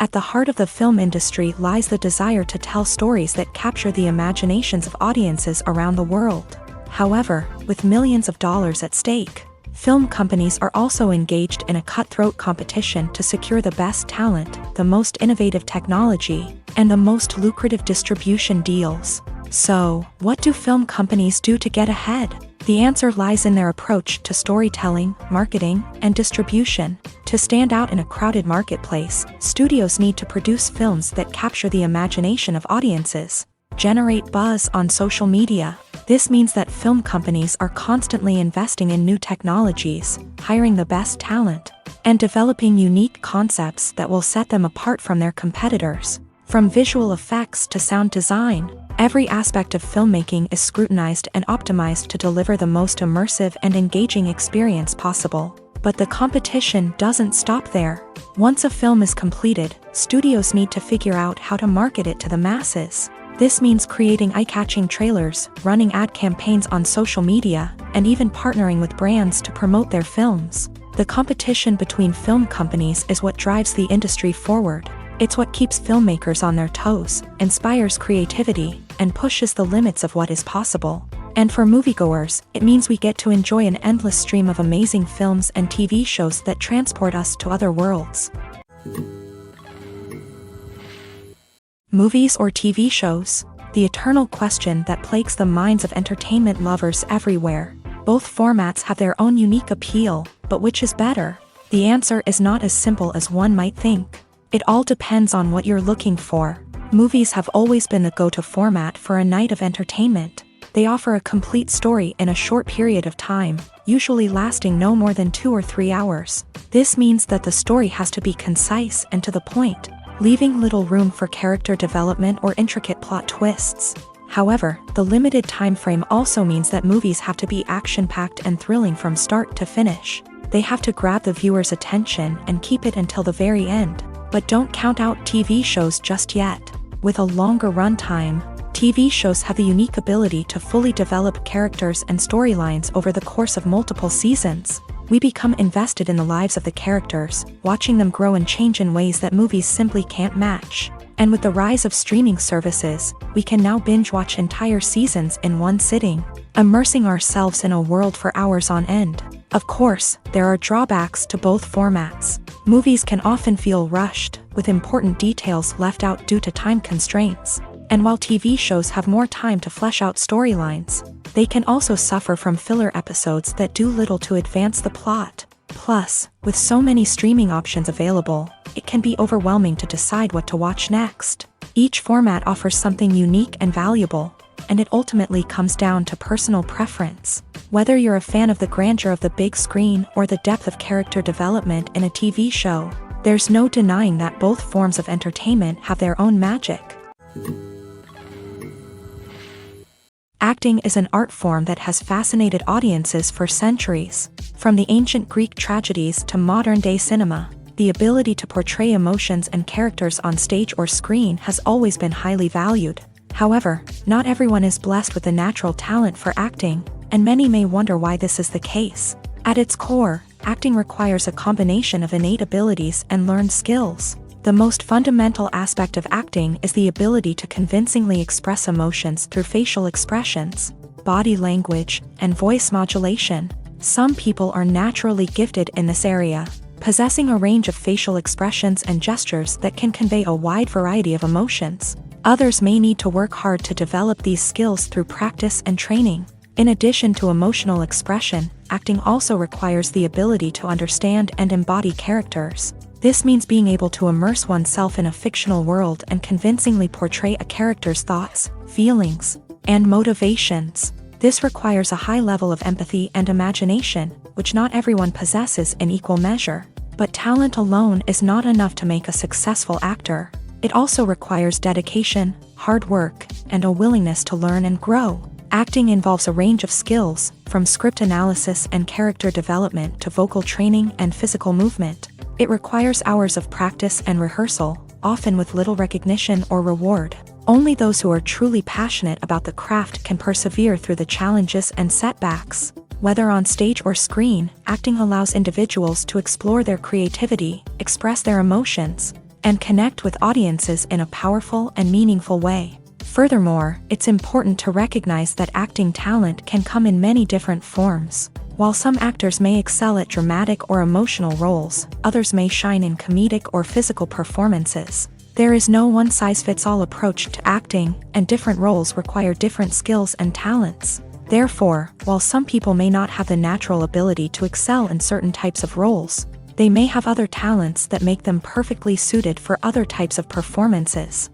At the heart of the film industry lies the desire to tell stories that capture the imaginations of audiences around the world. However, with millions of dollars at stake, film companies are also engaged in a cutthroat competition to secure the best talent, the most innovative technology, and the most lucrative distribution deals. So, what do film companies do to get ahead? The answer lies in their approach to storytelling, marketing, and distribution. To stand out in a crowded marketplace, studios need to produce films that capture the imagination of audiences, generate buzz on social media. This means that film companies are constantly investing in new technologies, hiring the best talent, and developing unique concepts that will set them apart from their competitors. From visual effects to sound design, every aspect of filmmaking is scrutinized and optimized to deliver the most immersive and engaging experience possible. But the competition doesn't stop there. Once a film is completed, studios need to figure out how to market it to the masses. This means creating eye-catching trailers, running ad campaigns on social media, and even partnering with brands to promote their films. The competition between film companies is what drives the industry forward. It's what keeps filmmakers on their toes, inspires creativity, and pushes the limits of what is possible. And for moviegoers, it means we get to enjoy an endless stream of amazing films and TV shows that transport us to other worlds. Movies or TV shows? The eternal question that plagues the minds of entertainment lovers everywhere. Both formats have their own unique appeal, but which is better? The answer is not as simple as one might think. It all depends on what you're looking for. Movies have always been the go-to format for a night of entertainment. They offer a complete story in a short period of time, usually lasting no more than 2 or 3 hours. This means that the story has to be concise and to the point, leaving little room for character development or intricate plot twists. However, the limited time frame also means that movies have to be action-packed and thrilling from start to finish. They have to grab the viewer's attention and keep it until the very end. But don't count out TV shows just yet. With a longer runtime, TV shows have the unique ability to fully develop characters and storylines over the course of multiple seasons. We become invested in the lives of the characters, watching them grow and change in ways that movies simply can't match. And with the rise of streaming services, we can now binge-watch entire seasons in one sitting, immersing ourselves in a world for hours on end. Of course, there are drawbacks to both formats. Movies can often feel rushed, with important details left out due to time constraints. And while TV shows have more time to flesh out storylines, they can also suffer from filler episodes that do little to advance the plot. Plus, with so many streaming options available, it can be overwhelming to decide what to watch next. Each format offers something unique and valuable, and it ultimately comes down to personal preference. Whether you're a fan of the grandeur of the big screen or the depth of character development in a TV show, there's no denying that both forms of entertainment have their own magic. Acting is an art form that has fascinated audiences for centuries. From the ancient Greek tragedies to modern-day cinema, the ability to portray emotions and characters on stage or screen has always been highly valued. However, not everyone is blessed with a natural talent for acting, and many may wonder why this is the case. At its core, acting requires a combination of innate abilities and learned skills. The most fundamental aspect of acting is the ability to convincingly express emotions through facial expressions, body language, and voice modulation. Some people are naturally gifted in this area, possessing a range of facial expressions and gestures that can convey a wide variety of emotions. Others may need to work hard to develop these skills through practice and training. In addition to emotional expression, acting also requires the ability to understand and embody characters. This means being able to immerse oneself in a fictional world and convincingly portray a character's thoughts, feelings, and motivations. This requires a high level of empathy and imagination, which not everyone possesses in equal measure. But talent alone is not enough to make a successful actor. It also requires dedication, hard work, and a willingness to learn and grow. Acting involves a range of skills, from script analysis and character development to vocal training and physical movement. It requires hours of practice and rehearsal, often with little recognition or reward. Only those who are truly passionate about the craft can persevere through the challenges and setbacks. Whether on stage or screen, acting allows individuals to explore their creativity, express their emotions, and connect with audiences in a powerful and meaningful way. Furthermore, it's important to recognize that acting talent can come in many different forms. While some actors may excel at dramatic or emotional roles, others may shine in comedic or physical performances. There is no one-size-fits-all approach to acting, and different roles require different skills and talents. Therefore, while some people may not have the natural ability to excel in certain types of roles, they may have other talents that make them perfectly suited for other types of performances.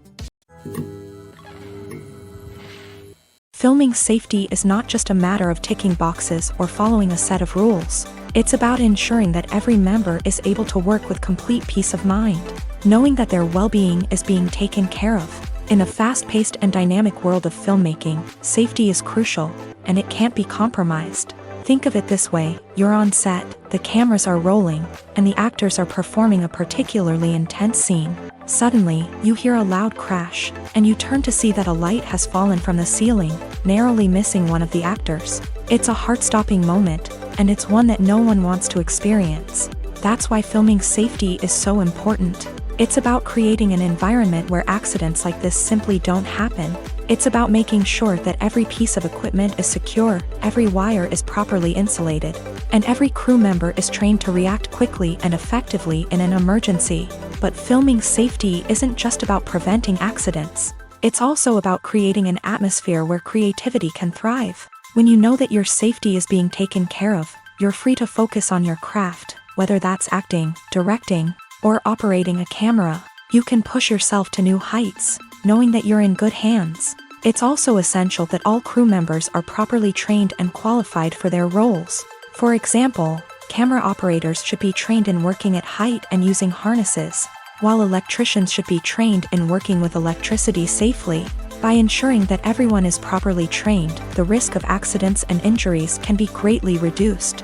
Filming safety is not just a matter of ticking boxes or following a set of rules. It's about ensuring that every member is able to work with complete peace of mind, knowing that their well-being is being taken care of. In a fast-paced and dynamic world of filmmaking, safety is crucial, and it can't be compromised. Think of it this way: you're on set, the cameras are rolling, and the actors are performing a particularly intense scene. Suddenly, you hear a loud crash, and you turn to see that a light has fallen from the ceiling, narrowly missing one of the actors. It's a heart-stopping moment, and it's one that no one wants to experience. That's why filming safety is so important. It's about creating an environment where accidents like this simply don't happen. It's about making sure that every piece of equipment is secure, every wire is properly insulated, and every crew member is trained to react quickly and effectively in an emergency. But filming safety isn't just about preventing accidents. It's also about creating an atmosphere where creativity can thrive. When you know that your safety is being taken care of, you're free to focus on your craft, whether that's acting, directing, or operating a camera. You can push yourself to new heights, knowing that you're in good hands. It's also essential that all crew members are properly trained and qualified for their roles. For example, camera operators should be trained in working at height and using harnesses, while electricians should be trained in working with electricity safely. By ensuring that everyone is properly trained, the risk of accidents and injuries can be greatly reduced.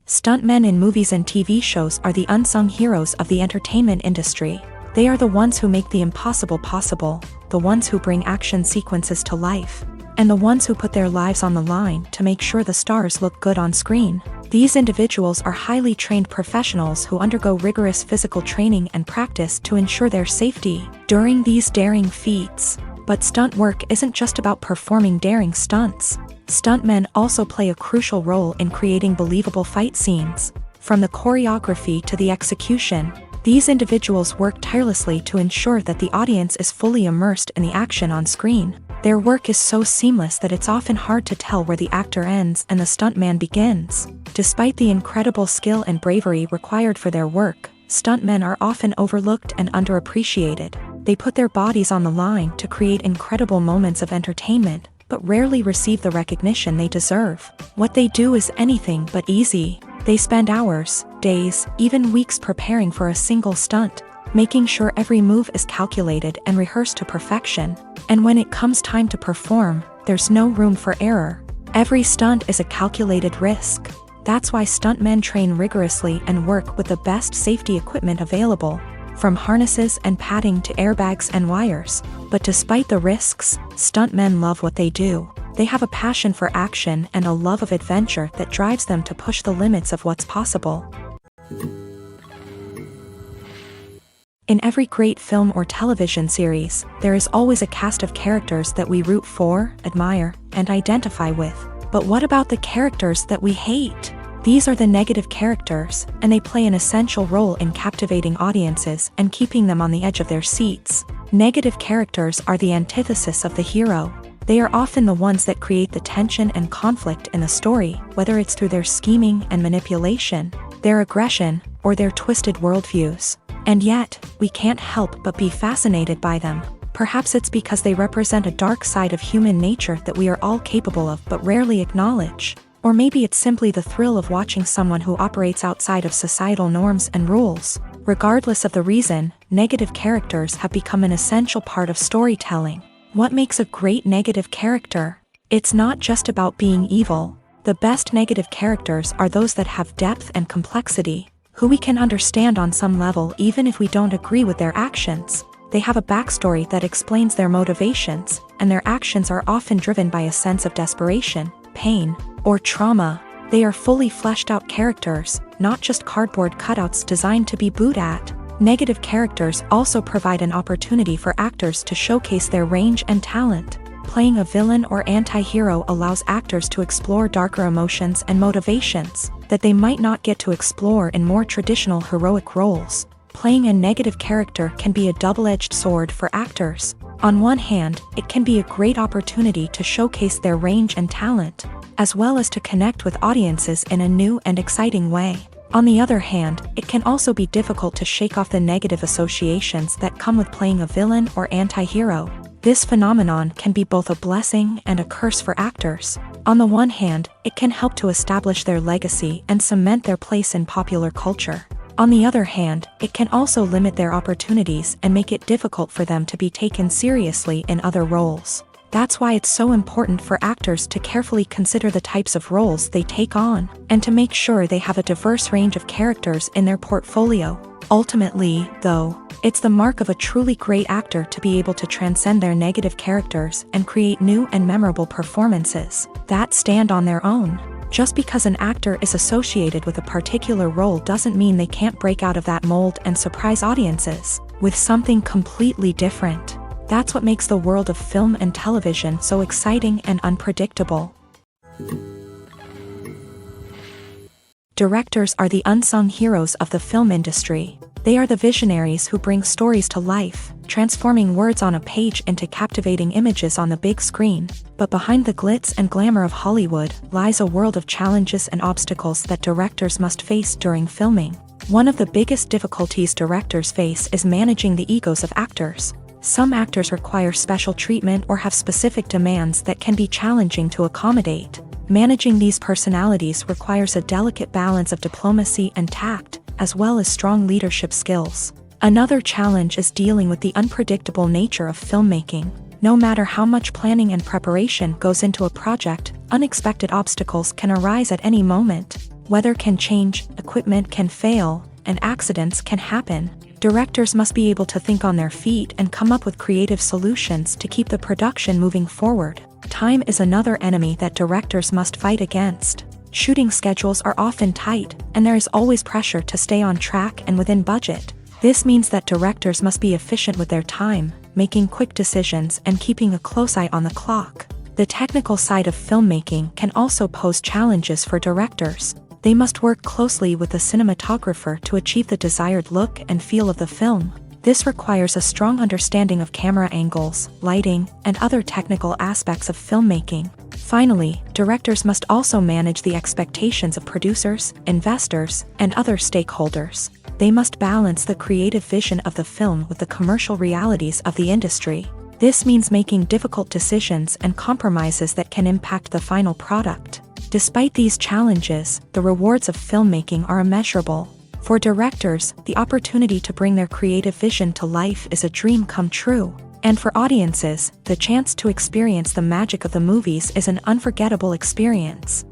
Stuntmen in movies and TV shows are the unsung heroes of the entertainment industry. They are the ones who make the impossible possible, the ones who bring action sequences to life, and the ones who put their lives on the line to make sure the stars look good on screen. These individuals are highly trained professionals who undergo rigorous physical training and practice to ensure their safety during these daring feats. But stunt work isn't just about performing daring stunts. Stuntmen also play a crucial role in creating believable fight scenes. From the choreography to the execution, these individuals work tirelessly to ensure that the audience is fully immersed in the action on screen. Their work is so seamless that it's often hard to tell where the actor ends and the stuntman begins. Despite the incredible skill and bravery required for their work, stuntmen are often overlooked and underappreciated. They put their bodies on the line to create incredible moments of entertainment, but rarely receive the recognition they deserve. What they do is anything but easy. They spend hours, days, even weeks preparing for a single stunt, making sure every move is calculated and rehearsed to perfection. And when it comes time to perform, there's no room for error. Every stunt is a calculated risk. That's why stuntmen train rigorously and work with the best safety equipment available, from harnesses and padding to airbags and wires. But despite the risks, stuntmen love what they do. They have a passion for action and a love of adventure that drives them to push the limits of what's possible. In every great film or television series, there is always a cast of characters that we root for, admire, and identify with. But what about the characters that we hate? These are the negative characters, and they play an essential role in captivating audiences and keeping them on the edge of their seats. Negative characters are the antithesis of the hero. They are often the ones that create the tension and conflict in the story, whether it's through their scheming and manipulation, their aggression, or their twisted worldviews. And yet, we can't help but be fascinated by them. Perhaps it's because they represent a dark side of human nature that we are all capable of but rarely acknowledge. Or maybe it's simply the thrill of watching someone who operates outside of societal norms and rules. Regardless of the reason, negative characters have become an essential part of storytelling. What makes a great negative character? It's not just about being evil. The best negative characters are those that have depth and complexity, who we can understand on some level even if we don't agree with their actions. They have a backstory that explains their motivations, and their actions are often driven by a sense of desperation, pain, or trauma. They are fully fleshed out characters, not just cardboard cutouts designed to be booed at. Negative characters also provide an opportunity for actors to showcase their range and talent. Playing a villain or anti-hero allows actors to explore darker emotions and motivations that they might not get to explore in more traditional heroic roles. Playing a negative character can be a double-edged sword for actors. On one hand, it can be a great opportunity to showcase their range and talent, as well as to connect with audiences in a new and exciting way. On the other hand, it can also be difficult to shake off the negative associations that come with playing a villain or anti-hero. This phenomenon can be both a blessing and a curse for actors. On the one hand, it can help to establish their legacy and cement their place in popular culture. On the other hand, it can also limit their opportunities and make it difficult for them to be taken seriously in other roles. That's why it's so important for actors to carefully consider the types of roles they take on, and to make sure they have a diverse range of characters in their portfolio. Ultimately, though, it's the mark of a truly great actor to be able to transcend their negative characters and create new and memorable performances that stand on their own. Just because an actor is associated with a particular role doesn't mean they can't break out of that mold and surprise audiences with something completely different. That's what makes the world of film and television so exciting and unpredictable. Directors are the unsung heroes of the film industry. They are the visionaries who bring stories to life, transforming words on a page into captivating images on the big screen. But behind the glitz and glamour of Hollywood lies a world of challenges and obstacles that directors must face during filming. One of the biggest difficulties directors face is managing the egos of actors. Some actors require special treatment or have specific demands that can be challenging to accommodate. Managing these personalities requires a delicate balance of diplomacy and tact, as well as strong leadership skills. Another challenge is dealing with the unpredictable nature of filmmaking. No matter how much planning and preparation goes into a project, unexpected obstacles can arise at any moment. Weather can change, equipment can fail, and accidents can happen. Directors must be able to think on their feet and come up with creative solutions to keep the production moving forward. Time is another enemy that directors must fight against. Shooting schedules are often tight, and there is always pressure to stay on track and within budget. This means that directors must be efficient with their time, making quick decisions and keeping a close eye on the clock. The technical side of filmmaking can also pose challenges for directors. They must work closely with the cinematographer to achieve the desired look and feel of the film. This requires a strong understanding of camera angles, lighting, and other technical aspects of filmmaking. Finally, directors must also manage the expectations of producers, investors, and other stakeholders. They must balance the creative vision of the film with the commercial realities of the industry. This means making difficult decisions and compromises that can impact the final product. Despite these challenges, the rewards of filmmaking are immeasurable. For directors, the opportunity to bring their creative vision to life is a dream come true. And for audiences, the chance to experience the magic of the movies is an unforgettable experience.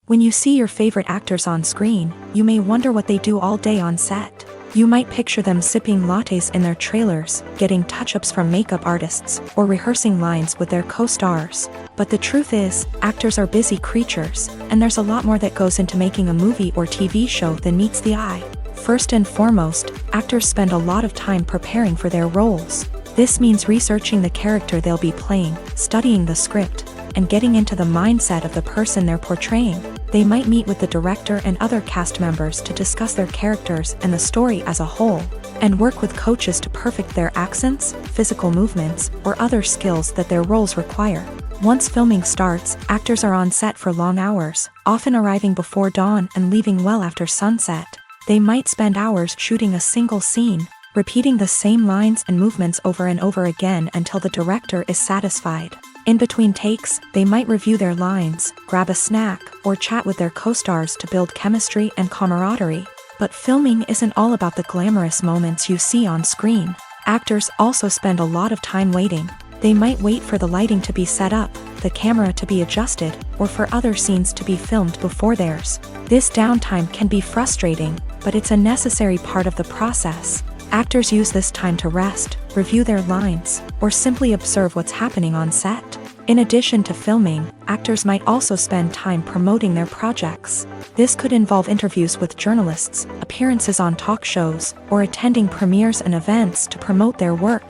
When you see your favorite actors on screen, you may wonder what they do all day on set. You might picture them sipping lattes in their trailers, getting touch-ups from makeup artists, or rehearsing lines with their co-stars. But the truth is, actors are busy creatures, and there's a lot more that goes into making a movie or TV show than meets the eye. First and foremost, actors spend a lot of time preparing for their roles. This means researching the character they'll be playing, studying the script, and getting into the mindset of the person they're portraying. They might meet with the director and other cast members to discuss their characters and the story as a whole, and work with coaches to perfect their accents, physical movements, or other skills that their roles require. Once filming starts, actors are on set for long hours, often arriving before dawn and leaving well after sunset. They might spend hours shooting a single scene, repeating the same lines and movements over and over again until the director is satisfied. In between takes, they might review their lines, grab a snack, or chat with their co-stars to build chemistry and camaraderie. But filming isn't all about the glamorous moments you see on screen. Actors also spend a lot of time waiting. They might wait for the lighting to be set up, the camera to be adjusted, or for other scenes to be filmed before theirs. This downtime can be frustrating, but it's a necessary part of the process. Actors use this time to rest, review their lines, or simply observe what's happening on set. In addition to filming, actors might also spend time promoting their projects. This could involve interviews with journalists, appearances on talk shows, or attending premieres and events to promote their work.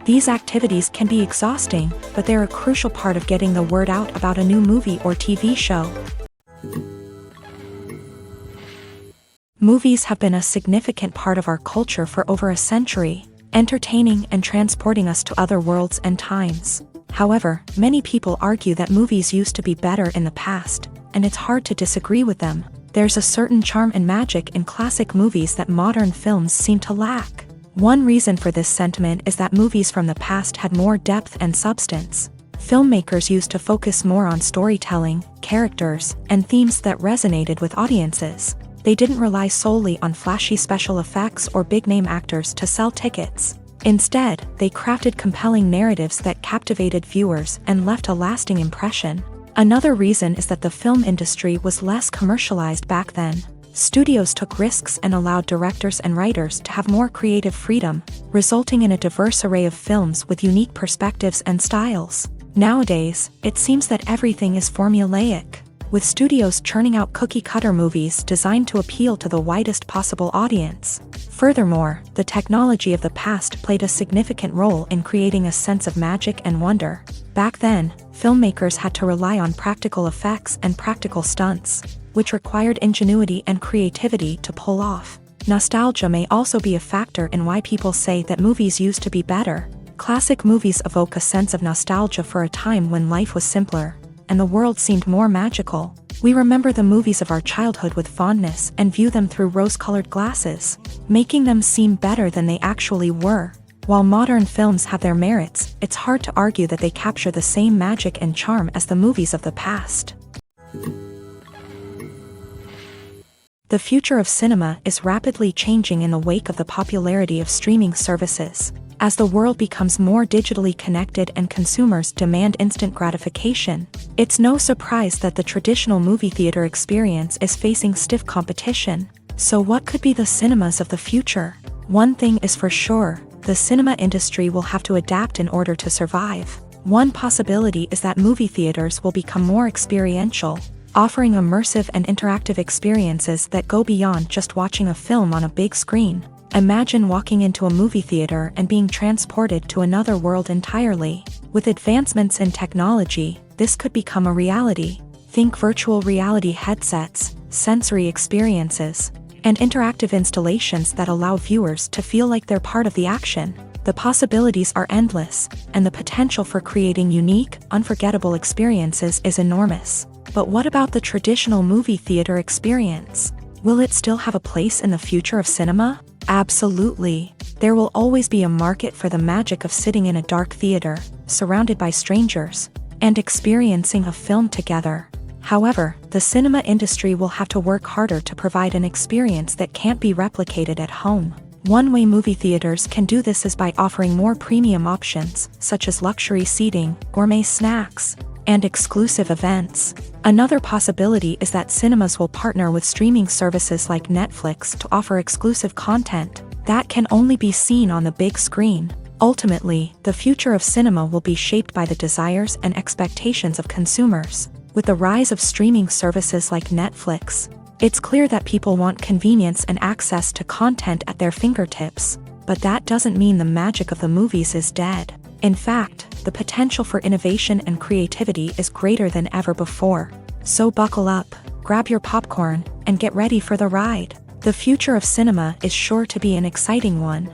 These activities can be exhausting, but they're a crucial part of getting the word out about a new movie or TV show. Movies have been a significant part of our culture for over a century, entertaining and transporting us to other worlds and times. However, many people argue that movies used to be better in the past, and it's hard to disagree with them. There's a certain charm and magic in classic movies that modern films seem to lack. One reason for this sentiment is that movies from the past had more depth and substance. Filmmakers used to focus more on storytelling, characters, and themes that resonated with audiences. They didn't rely solely on flashy special effects or big-name actors to sell tickets. Instead, they crafted compelling narratives that captivated viewers and left a lasting impression. Another reason is that the film industry was less commercialized back then. Studios took risks and allowed directors and writers to have more creative freedom, resulting in a diverse array of films with unique perspectives and styles. Nowadays, it seems that everything is formulaic, with studios churning out cookie-cutter movies designed to appeal to the widest possible audience. Furthermore, the technology of the past played a significant role in creating a sense of magic and wonder. Back then, filmmakers had to rely on practical effects and practical stunts, which required ingenuity and creativity to pull off. Nostalgia may also be a factor in why people say that movies used to be better. Classic movies evoke a sense of nostalgia for a time when life was simpler, and the world seemed more magical. We remember the movies of our childhood with fondness and view them through rose-colored glasses, making them seem better than they actually were. While modern films have their merits, it's hard to argue that they capture the same magic and charm as the movies of the past. The future of cinema is rapidly changing in the wake of the popularity of streaming services. As the world becomes more digitally connected and consumers demand instant gratification, it's no surprise that the traditional movie theater experience is facing stiff competition. So what could be the cinemas of the future? One thing is for sure, the cinema industry will have to adapt in order to survive. One possibility is that movie theaters will become more experiential, offering immersive and interactive experiences that go beyond just watching a film on a big screen. Imagine walking into a movie theater and being transported to another world entirely. With advancements in technology, this could become a reality. Think virtual reality headsets, sensory experiences, and interactive installations that allow viewers to feel like they're part of the action. The possibilities are endless, and the potential for creating unique, unforgettable experiences is enormous. But what about the traditional movie theater experience? Will it still have a place in the future of cinema? Absolutely. There will always be a market for the magic of sitting in a dark theater, surrounded by strangers, and experiencing a film together. However, the cinema industry will have to work harder to provide an experience that can't be replicated at home. One way movie theaters can do this is by offering more premium options, such as luxury seating, gourmet snacks, and exclusive events. Another possibility is that cinemas will partner with streaming services like Netflix to offer exclusive content that can only be seen on the big screen. Ultimately, the future of cinema will be shaped by the desires and expectations of consumers. With the rise of streaming services like Netflix, it's clear that people want convenience and access to content at their fingertips. But that doesn't mean the magic of the movies is dead. In fact, the potential for innovation and creativity is greater than ever before. So buckle up, grab your popcorn, and get ready for the ride. The future of cinema is sure to be an exciting one.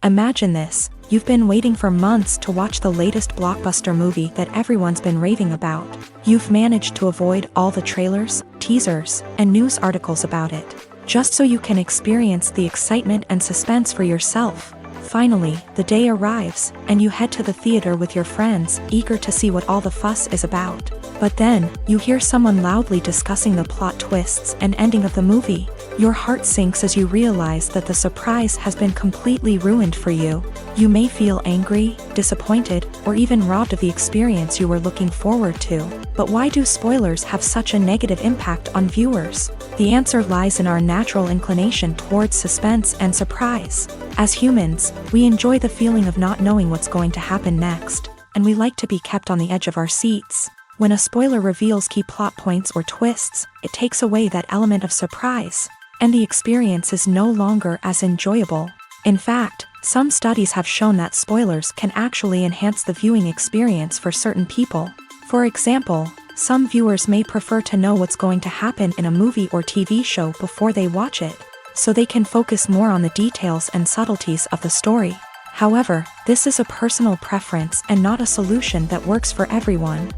Imagine this, you've been waiting for months to watch the latest blockbuster movie that everyone's been raving about. You've managed to avoid all the trailers, teasers, and news articles about it, just so you can experience the excitement and suspense for yourself. Finally, the day arrives, and you head to the theater with your friends, eager to see what all the fuss is about. But then, you hear someone loudly discussing the plot twists and ending of the movie. Your heart sinks as you realize that the surprise has been completely ruined for you. You may feel angry, disappointed, or even robbed of the experience you were looking forward to. But why do spoilers have such a negative impact on viewers? The answer lies in our natural inclination towards suspense and surprise. As humans, we enjoy the feeling of not knowing what's going to happen next, and we like to be kept on the edge of our seats. When a spoiler reveals key plot points or twists, it takes away that element of surprise, and the experience is no longer as enjoyable. In fact, some studies have shown that spoilers can actually enhance the viewing experience for certain people. For example, some viewers may prefer to know what's going to happen in a movie or TV show before they watch it, so they can focus more on the details and subtleties of the story. However, this is a personal preference and not a solution that works for everyone.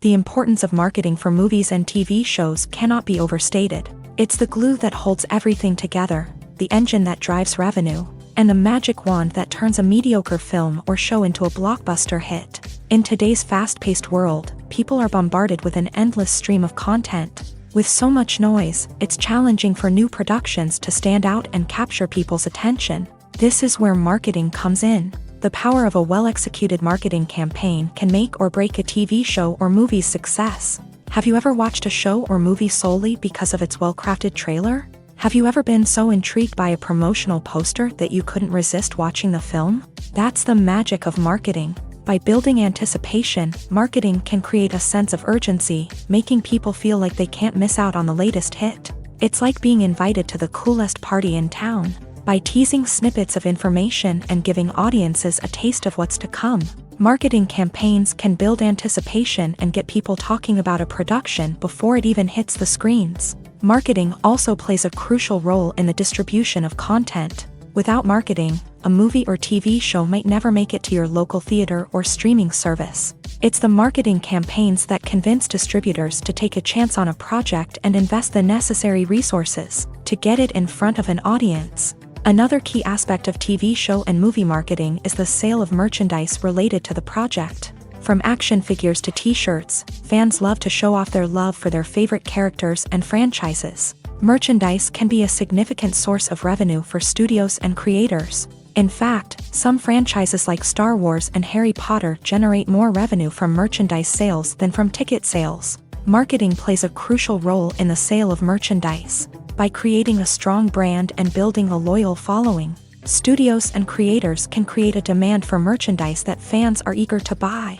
The importance of marketing for movies and TV shows cannot be overstated. It's the glue that holds everything together, the engine that drives revenue, and the magic wand that turns a mediocre film or show into a blockbuster hit. In today's fast-paced world, people are bombarded with an endless stream of content. With so much noise, it's challenging for new productions to stand out and capture people's attention. This is where marketing comes in. The power of a well-executed marketing campaign can make or break a TV show or movie's success. Have you ever watched a show or movie solely because of its well-crafted trailer? Have you ever been so intrigued by a promotional poster that you couldn't resist watching the film? That's the magic of marketing. By building anticipation, marketing can create a sense of urgency, making people feel like they can't miss out on the latest hit. It's like being invited to the coolest party in town. By teasing snippets of information and giving audiences a taste of what's to come, marketing campaigns can build anticipation and get people talking about a production before it even hits the screens. Marketing also plays a crucial role in the distribution of content. Without marketing, a movie or TV show might never make it to your local theater or streaming service. It's the marketing campaigns that convince distributors to take a chance on a project and invest the necessary resources to get it in front of an audience. Another key aspect of TV show and movie marketing is the sale of merchandise related to the project. From action figures to t-shirts, fans love to show off their love for their favorite characters and franchises. Merchandise can be a significant source of revenue for studios and creators. In fact, some franchises like Star Wars and Harry Potter generate more revenue from merchandise sales than from ticket sales. Marketing plays a crucial role in the sale of merchandise. By creating a strong brand and building a loyal following, studios and creators can create a demand for merchandise that fans are eager to buy.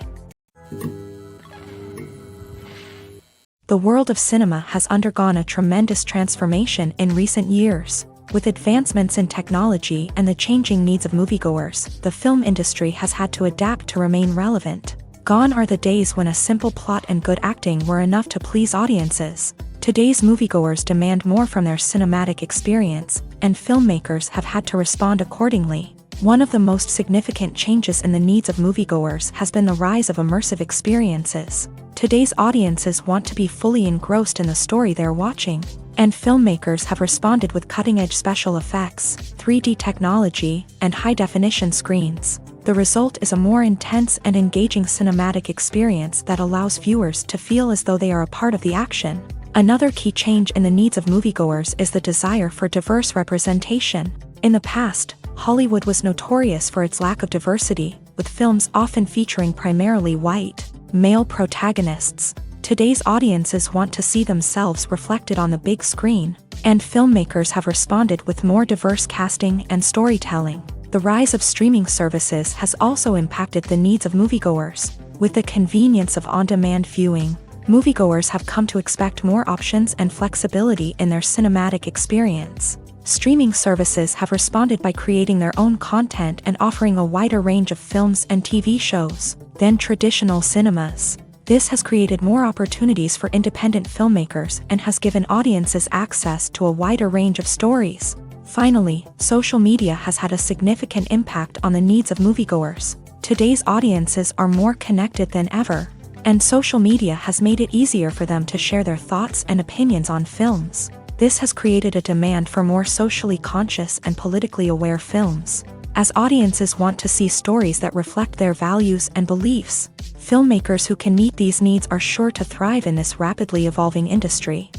The world of cinema has undergone a tremendous transformation in recent years. With advancements in technology and the changing needs of moviegoers, the film industry has had to adapt to remain relevant. Gone are the days when a simple plot and good acting were enough to please audiences. Today's moviegoers demand more from their cinematic experience, and filmmakers have had to respond accordingly. One of the most significant changes in the needs of moviegoers has been the rise of immersive experiences. Today's audiences want to be fully engrossed in the story they're watching, and filmmakers have responded with cutting-edge special effects, 3D technology, and high-definition screens. The result is a more intense and engaging cinematic experience that allows viewers to feel as though they are a part of the action. Another key change in the needs of moviegoers is the desire for diverse representation. In the past, Hollywood was notorious for its lack of diversity, with films often featuring primarily white, male protagonists. Today's audiences want to see themselves reflected on the big screen, and filmmakers have responded with more diverse casting and storytelling. The rise of streaming services has also impacted the needs of moviegoers. With the convenience of on-demand viewing, moviegoers have come to expect more options and flexibility in their cinematic experience. Streaming services have responded by creating their own content and offering a wider range of films and TV shows than traditional cinemas. This has created more opportunities for independent filmmakers and has given audiences access to a wider range of stories. Finally, social media has had a significant impact on the needs of moviegoers. Today's audiences are more connected than ever, and social media has made it easier for them to share their thoughts and opinions on films. This has created a demand for more socially conscious and politically aware films. As audiences want to see stories that reflect their values and beliefs, filmmakers who can meet these needs are sure to thrive in this rapidly evolving industry.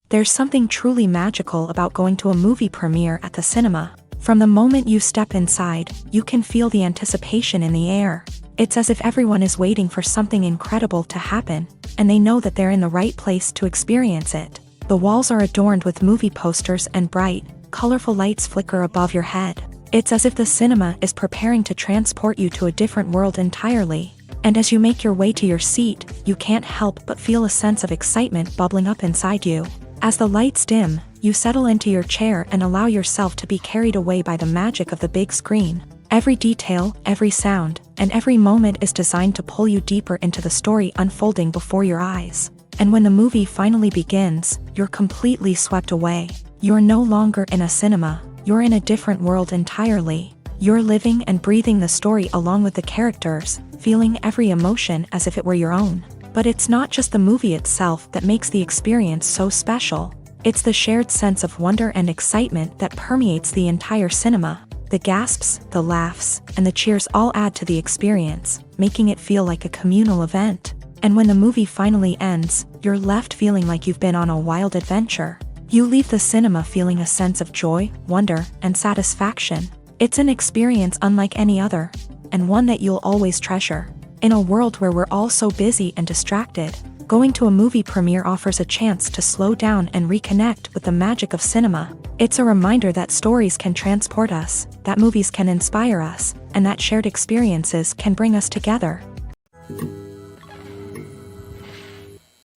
There's something truly magical about going to a movie premiere at the cinema. From the moment you step inside, you can feel the anticipation in the air. It's as if everyone is waiting for something incredible to happen, and they know that they're in the right place to experience it. The walls are adorned with movie posters and bright, colorful lights flicker above your head. It's as if the cinema is preparing to transport you to a different world entirely. And as you make your way to your seat, you can't help but feel a sense of excitement bubbling up inside you. As the lights dim, you settle into your chair and allow yourself to be carried away by the magic of the big screen. Every detail, every sound, and every moment is designed to pull you deeper into the story unfolding before your eyes. And when the movie finally begins, you're completely swept away. You're no longer in a cinema, you're in a different world entirely. You're living and breathing the story along with the characters, feeling every emotion as if it were your own. But it's not just the movie itself that makes the experience so special. It's the shared sense of wonder and excitement that permeates the entire cinema. The gasps, the laughs, and the cheers all add to the experience, making it feel like a communal event. And when the movie finally ends, you're left feeling like you've been on a wild adventure. You leave the cinema feeling a sense of joy, wonder, and satisfaction. It's an experience unlike any other, and one that you'll always treasure. In a world where we're all so busy and distracted, going to a movie premiere offers a chance to slow down and reconnect with the magic of cinema. It's a reminder that stories can transport us, that movies can inspire us, and that shared experiences can bring us together.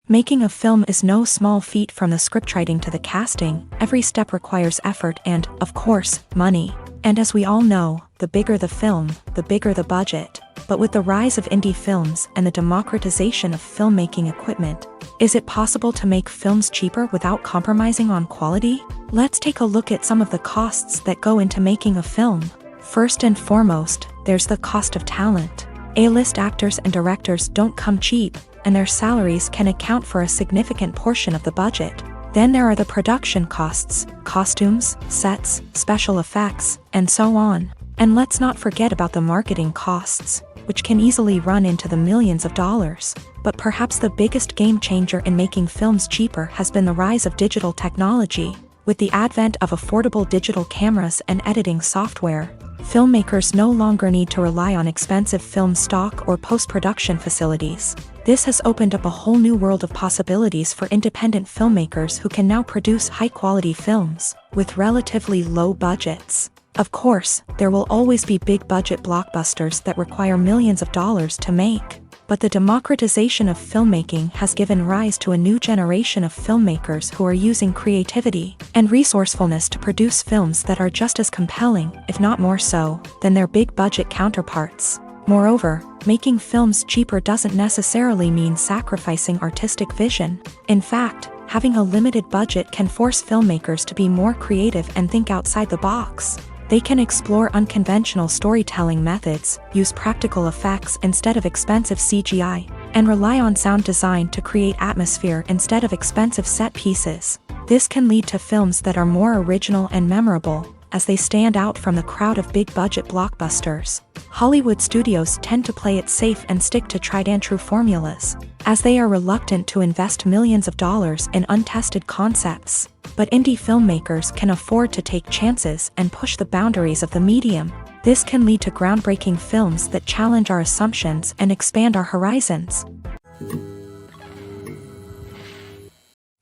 Making a film is no small feat. From the scriptwriting to the casting, every step requires effort and, of course, money. And as we all know, the bigger the film, the bigger the budget. But with the rise of indie films and the democratization of filmmaking equipment, is it possible to make films cheaper without compromising on quality? Let's take a look at some of the costs that go into making a film. First and foremost, there's the cost of talent. A-list actors and directors don't come cheap, and their salaries can account for a significant portion of the budget. Then there are the production costs, costumes, sets, special effects, and so on. And let's not forget about the marketing costs, which can easily run into the millions of dollars. But perhaps the biggest game changer in making films cheaper has been the rise of digital technology. With the advent of affordable digital cameras and editing software, filmmakers no longer need to rely on expensive film stock or post-production facilities. This has opened up a whole new world of possibilities for independent filmmakers who can now produce high-quality films with relatively low budgets. Of course, there will always be big-budget blockbusters that require millions of dollars to make. But the democratization of filmmaking has given rise to a new generation of filmmakers who are using creativity and resourcefulness to produce films that are just as compelling, if not more so, than their big-budget counterparts. Moreover, making films cheaper doesn't necessarily mean sacrificing artistic vision. In fact, having a limited budget can force filmmakers to be more creative and think outside the box. They can explore unconventional storytelling methods, use practical effects instead of expensive CGI, and rely on sound design to create atmosphere instead of expensive set pieces. This can lead to films that are more original and memorable, as they stand out from the crowd of big-budget blockbusters. Hollywood studios tend to play it safe and stick to tried-and-true formulas, as they are reluctant to invest millions of dollars in untested concepts. But indie filmmakers can afford to take chances and push the boundaries of the medium. This can lead to groundbreaking films that challenge our assumptions and expand our horizons.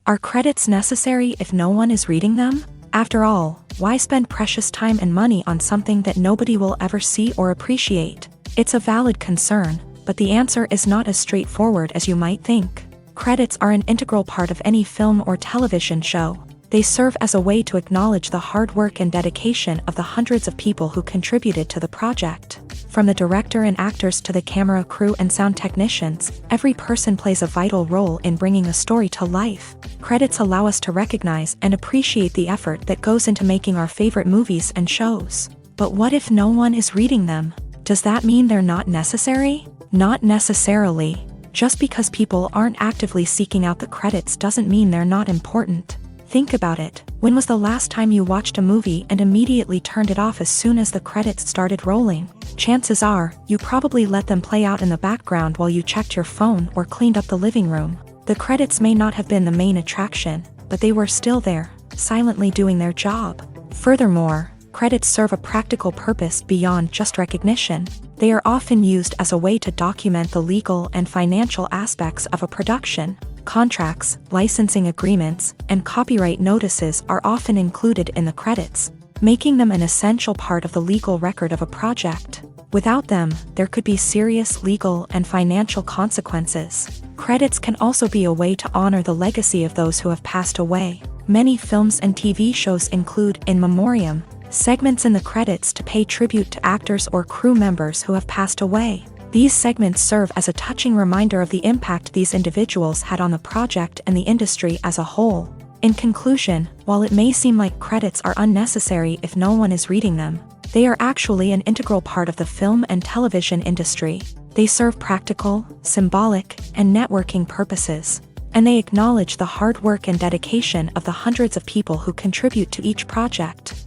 Are credits necessary if no one is reading them? After all, why spend precious time and money on something that nobody will ever see or appreciate? It's a valid concern, but the answer is not as straightforward as you might think. Credits are an integral part of any film or television show. They serve as a way to acknowledge the hard work and dedication of the hundreds of people who contributed to the project. From the director and actors to the camera crew and sound technicians, every person plays a vital role in bringing a story to life. Credits allow us to recognize and appreciate the effort that goes into making our favorite movies and shows. But what if no one is reading them? Does that mean they're not necessary? Not necessarily. Just because people aren't actively seeking out the credits doesn't mean they're not important. Think about it. When was the last time you watched a movie and immediately turned it off as soon as the credits started rolling? Chances are, you probably let them play out in the background while you checked your phone or cleaned up the living room. The credits may not have been the main attraction, but they were still there, silently doing their job. Furthermore, credits serve a practical purpose beyond just recognition. They are often used as a way to document the legal and financial aspects of a production. Contracts, licensing agreements, and copyright notices are often included in the credits, making them an essential part of the legal record of a project. Without them, there could be serious legal and financial consequences. Credits can also be a way to honor the legacy of those who have passed away. Many films and TV shows include in memoriam segments in the credits to pay tribute to actors or crew members who have passed away. These segments serve as a touching reminder of the impact these individuals had on the project and the industry as a whole. In conclusion, while it may seem like credits are unnecessary if no one is reading them, They are actually an integral part of the film and television industry. They serve practical, symbolic, and networking purposes, and they acknowledge the hard work and dedication of the hundreds of people who contribute to each project.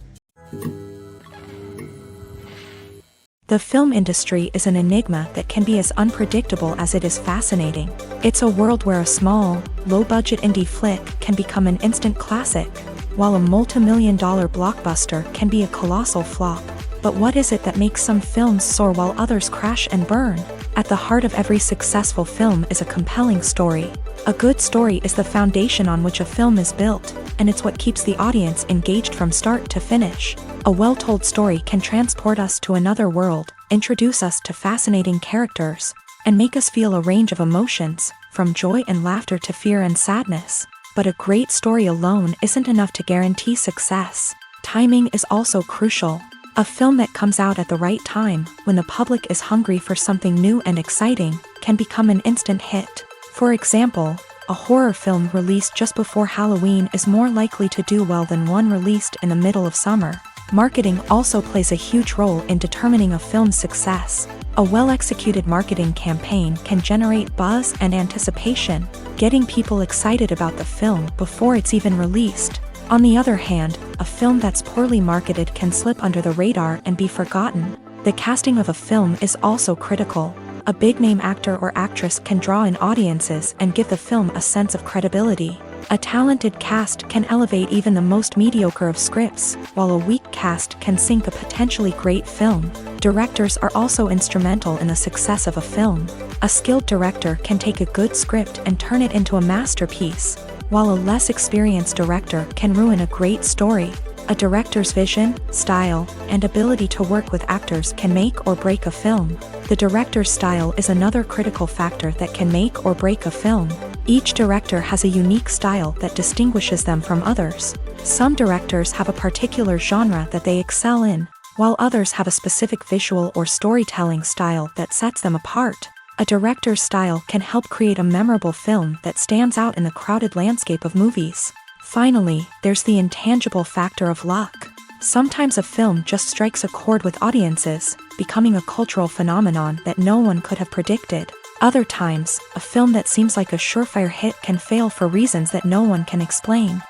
The film industry is an enigma that can be as unpredictable as it is fascinating. It's a world where a small, low-budget indie flick can become an instant classic, while a multi-million-dollar blockbuster can be a colossal flop. But what is it that makes some films soar while others crash and burn? At the heart of every successful film is a compelling story. A good story is the foundation on which a film is built, and it's what keeps the audience engaged from start to finish. A well-told story can transport us to another world, introduce us to fascinating characters, and make us feel a range of emotions, from joy and laughter to fear and sadness. But a great story alone isn't enough to guarantee success. Timing is also crucial. A film that comes out at the right time, when the public is hungry for something new and exciting, can become an instant hit. For example, a horror film released just before Halloween is more likely to do well than one released in the middle of summer. Marketing also plays a huge role in determining a film's success. A well-executed marketing campaign can generate buzz and anticipation, getting people excited about the film before it's even released. On the other hand, a film that's poorly marketed can slip under the radar and be forgotten. The casting of a film is also critical. A big-name actor or actress can draw in audiences and give the film a sense of credibility. A talented cast can elevate even the most mediocre of scripts, while a weak cast can sink a potentially great film. Directors are also instrumental in the success of a film. A skilled director can take a good script and turn it into a masterpiece, while a less experienced director can ruin a great story. A director's vision, style, and ability to work with actors can make or break a film. The director's style is another critical factor that can make or break a film. Each director has a unique style that distinguishes them from others. Some directors have a particular genre that they excel in, while others have a specific visual or storytelling style that sets them apart. A director's style can help create a memorable film that stands out in the crowded landscape of movies. Finally, there's the intangible factor of luck. Sometimes a film just strikes a chord with audiences, becoming a cultural phenomenon that no one could have predicted. Other times, a film that seems like a surefire hit can fail for reasons that no one can explain.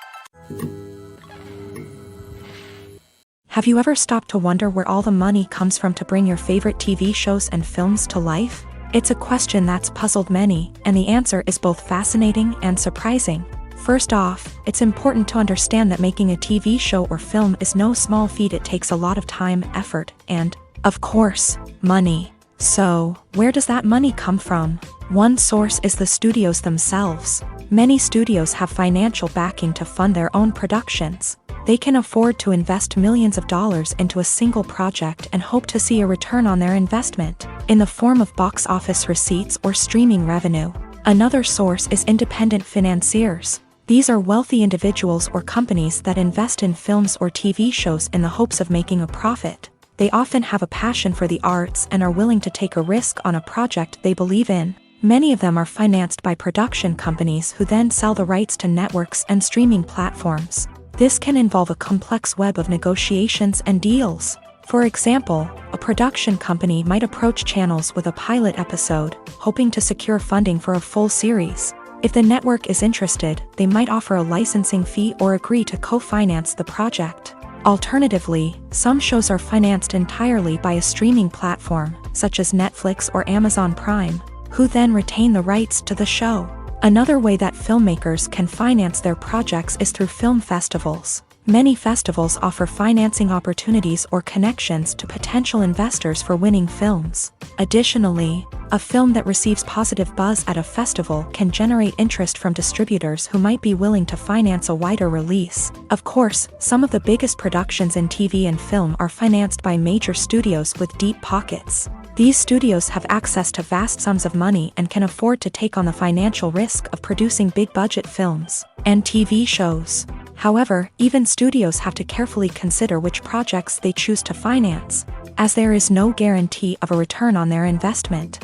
Have you ever stopped to wonder where all the money comes from to bring your favorite TV shows and films to life? It's a question that's puzzled many, and the answer is both fascinating and surprising. First off, it's important to understand that making a TV show or film is no small feat. It takes a lot of time, effort, and, of course, money. So, where does that money come from? One source is the studios themselves. Many studios have financial backing to fund their own productions. They can afford to invest millions of dollars into a single project and hope to see a return on their investment, in the form of box office receipts or streaming revenue. Another source is independent financiers. These are wealthy individuals or companies that invest in films or TV shows in the hopes of making a profit. They often have a passion for the arts and are willing to take a risk on a project they believe in. Many of them are financed by production companies who then sell the rights to networks and streaming platforms. This can involve a complex web of negotiations and deals. For example, a production company might approach channels with a pilot episode, hoping to secure funding for a full series. If the network is interested, they might offer a licensing fee or agree to co-finance the project. Alternatively, some shows are financed entirely by a streaming platform, such as Netflix or Amazon Prime, who then retain the rights to the show. Another way that filmmakers can finance their projects is through film festivals. Many festivals offer financing opportunities or connections to potential investors for winning films. Additionally, a film that receives positive buzz at a festival can generate interest from distributors who might be willing to finance a wider release. Of course, some of the biggest productions in TV and film are financed by major studios with deep pockets. These studios have access to vast sums of money and can afford to take on the financial risk of producing big-budget films and TV shows. However, even studios have to carefully consider which projects they choose to finance, as there is no guarantee of a return on their investment.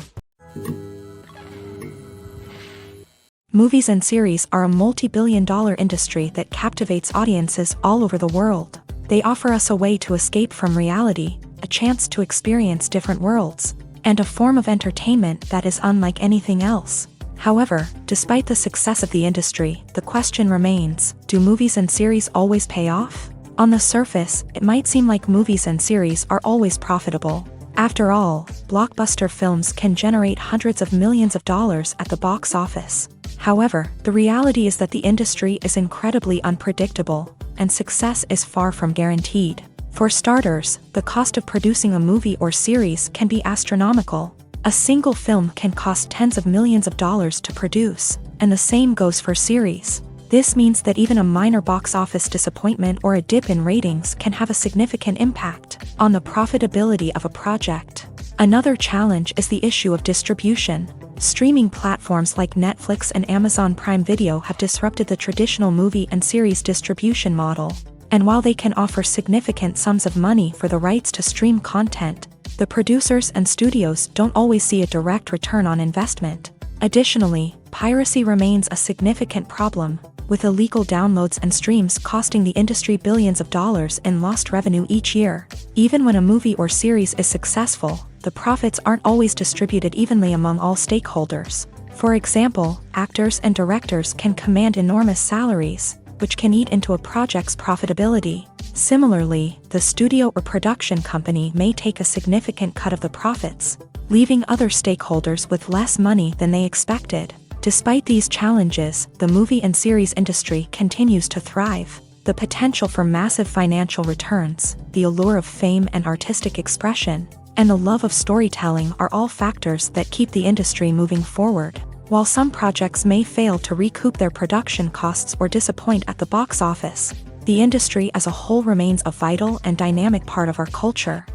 Movies and series are a multi-billion-dollar industry that captivates audiences all over the world. They offer us a way to escape from reality, a chance to experience different worlds, and a form of entertainment that is unlike anything else. However, despite the success of the industry, the question remains, do movies and series always pay off? On the surface, it might seem like movies and series are always profitable. After all, blockbuster films can generate hundreds of millions of dollars at the box office. However, the reality is that the industry is incredibly unpredictable, and success is far from guaranteed. For starters, the cost of producing a movie or series can be astronomical. A single film can cost tens of millions of dollars to produce, and the same goes for series. This means that even a minor box office disappointment or a dip in ratings can have a significant impact on the profitability of a project. Another challenge is the issue of distribution. Streaming platforms like Netflix and Amazon Prime Video have disrupted the traditional movie and series distribution model. And while they can offer significant sums of money for the rights to stream content, the producers and studios don't always see a direct return on investment. Additionally, piracy remains a significant problem, with illegal downloads and streams costing the industry billions of dollars in lost revenue each year. Even when a movie or series is successful, the profits aren't always distributed evenly among all stakeholders. For example, actors and directors can command enormous salaries, which can eat into a project's profitability. Similarly, the studio or production company may take a significant cut of the profits, leaving other stakeholders with less money than they expected. Despite these challenges, the movie and series industry continues to thrive. The potential for massive financial returns, the allure of fame and artistic expression, and the love of storytelling are all factors that keep the industry moving forward. While some projects may fail to recoup their production costs or disappoint at the box office, the industry as a whole remains a vital and dynamic part of our culture.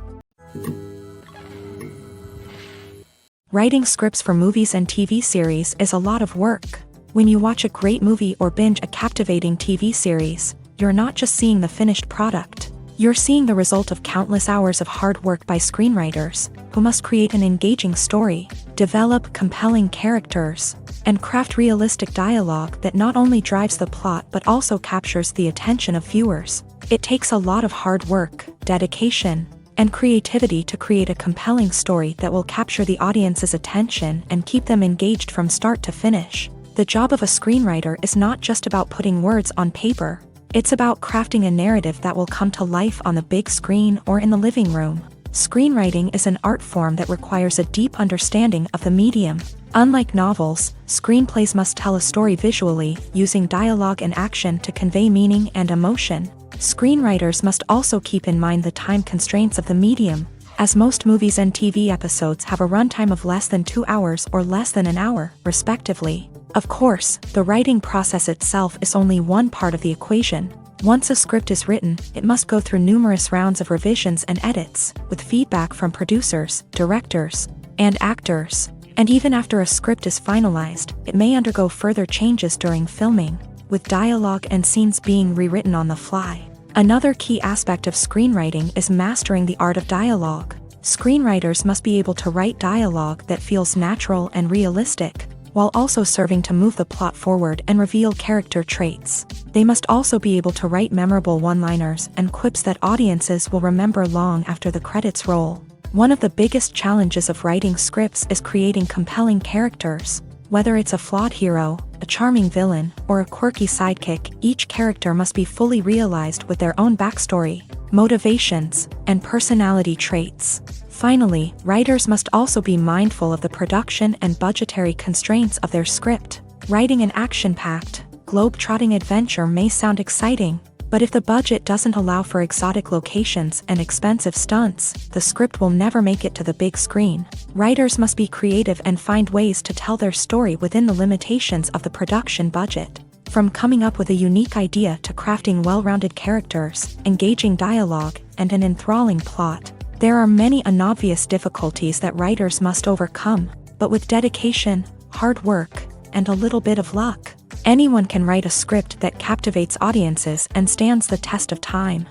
Writing scripts for movies and TV series is a lot of work. When you watch a great movie or binge a captivating TV series, you're not just seeing the finished product. You're seeing the result of countless hours of hard work by screenwriters, who must create an engaging story, develop compelling characters, and craft realistic dialogue that not only drives the plot but also captures the attention of viewers. It takes a lot of hard work, dedication, and creativity to create a compelling story that will capture the audience's attention and keep them engaged from start to finish. The job of a screenwriter is not just about putting words on paper. It's about crafting a narrative that will come to life on the big screen or in the living room. Screenwriting is an art form that requires a deep understanding of the medium. Unlike novels, screenplays must tell a story visually, using dialogue and action to convey meaning and emotion. Screenwriters must also keep in mind the time constraints of the medium, as most movies and TV episodes have a runtime of less than 2 hours or less than an hour, respectively. Of course, the writing process itself is only one part of the equation. Once a script is written, it must go through numerous rounds of revisions and edits, with feedback from producers, directors, and actors. And even after a script is finalized, it may undergo further changes during filming, with dialogue and scenes being rewritten on the fly. Another key aspect of screenwriting is mastering the art of dialogue. Screenwriters must be able to write dialogue that feels natural and realistic, while also serving to move the plot forward and reveal character traits. They must also be able to write memorable one-liners and quips that audiences will remember long after the credits roll. One of the biggest challenges of writing scripts is creating compelling characters. Whether it's a flawed hero, a charming villain, or a quirky sidekick, each character must be fully realized with their own backstory, motivations, and personality traits. Finally, writers must also be mindful of the production and budgetary constraints of their script. Writing an action-packed, globe-trotting adventure may sound exciting, but if the budget doesn't allow for exotic locations and expensive stunts, the script will never make it to the big screen. Writers must be creative and find ways to tell their story within the limitations of the production budget. From coming up with a unique idea to crafting well-rounded characters, engaging dialogue, and an enthralling plot, there are many unobvious difficulties that writers must overcome, but with dedication, hard work, and a little bit of luck, anyone can write a script that captivates audiences and stands the test of time.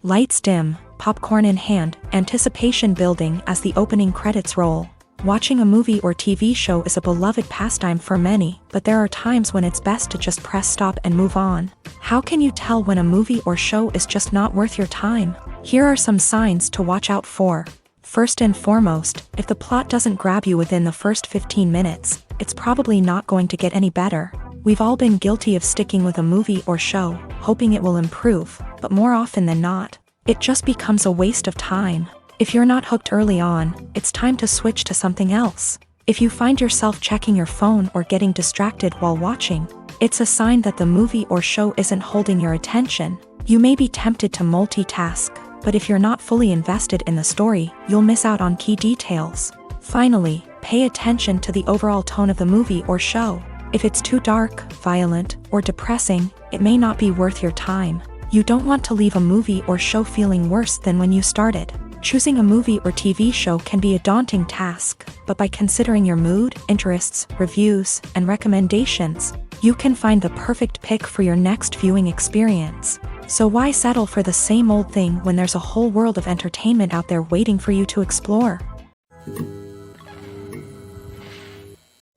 Lights dim, popcorn in hand, anticipation building as the opening credits roll. Watching a movie or TV show is a beloved pastime for many, but there are times when it's best to just press stop and move on. How can you tell when a movie or show is just not worth your time? Here are some signs to watch out for. First and foremost, if the plot doesn't grab you within the first 15 minutes, it's probably not going to get any better. We've all been guilty of sticking with a movie or show, hoping it will improve, but more often than not, it just becomes a waste of time. If you're not hooked early on, it's time to switch to something else. If you find yourself checking your phone or getting distracted while watching, it's a sign that the movie or show isn't holding your attention. You may be tempted to multitask, but if you're not fully invested in the story, you'll miss out on key details. Finally, pay attention to the overall tone of the movie or show. If it's too dark, violent, or depressing, it may not be worth your time. You don't want to leave a movie or show feeling worse than when you started. Choosing a movie or TV show can be a daunting task, but by considering your mood, interests, reviews, and recommendations, you can find the perfect pick for your next viewing experience. So why settle for the same old thing when there's a whole world of entertainment out there waiting for you to explore?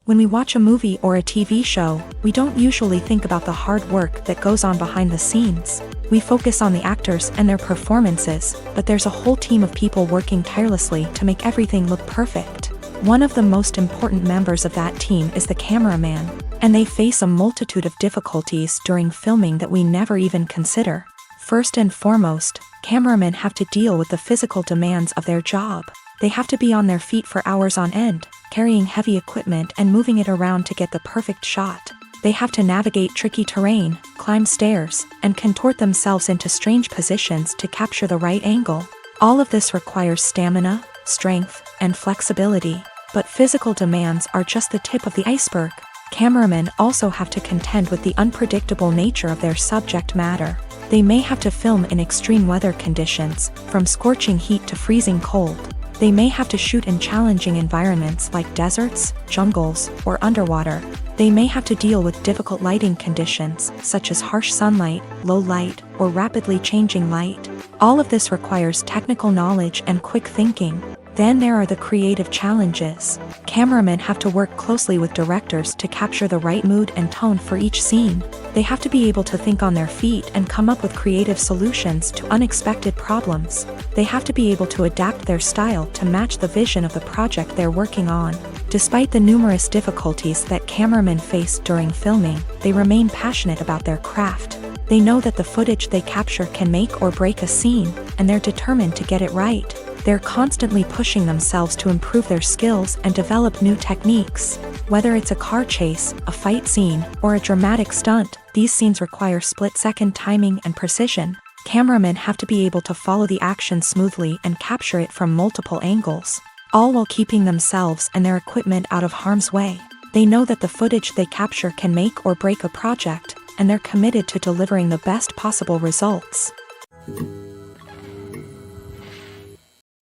When we watch a movie or a TV show, we don't usually think about the hard work that goes on behind the scenes. We focus on the actors and their performances, but there's a whole team of people working tirelessly to make everything look perfect. One of the most important members of that team is the cameraman, and they face a multitude of difficulties during filming that we never even consider. First and foremost, cameramen have to deal with the physical demands of their job. They have to be on their feet for hours on end, carrying heavy equipment and moving it around to get the perfect shot. They have to navigate tricky terrain, climb stairs, and contort themselves into strange positions to capture the right angle. All of this requires stamina, strength, and flexibility. But physical demands are just the tip of the iceberg. Cameramen also have to contend with the unpredictable nature of their subject matter. They may have to film in extreme weather conditions, from scorching heat to freezing cold. They may have to shoot in challenging environments like deserts, jungles, or underwater. They may have to deal with difficult lighting conditions, such as harsh sunlight, low light, or rapidly changing light. All of this requires technical knowledge and quick thinking. Then there are the creative challenges. Cameramen have to work closely with directors to capture the right mood and tone for each scene. They have to be able to think on their feet and come up with creative solutions to unexpected problems. They have to be able to adapt their style to match the vision of the project they're working on. Despite the numerous difficulties that cameramen face during filming, they remain passionate about their craft. They know that the footage they capture can make or break a scene, and they're determined to get it right. They're constantly pushing themselves to improve their skills and develop new techniques. Whether it's a car chase, a fight scene, or a dramatic stunt, these scenes require split-second timing and precision. Cameramen have to be able to follow the action smoothly and capture it from multiple angles, all while keeping themselves and their equipment out of harm's way. They know that the footage they capture can make or break a project, and they're committed to delivering the best possible results.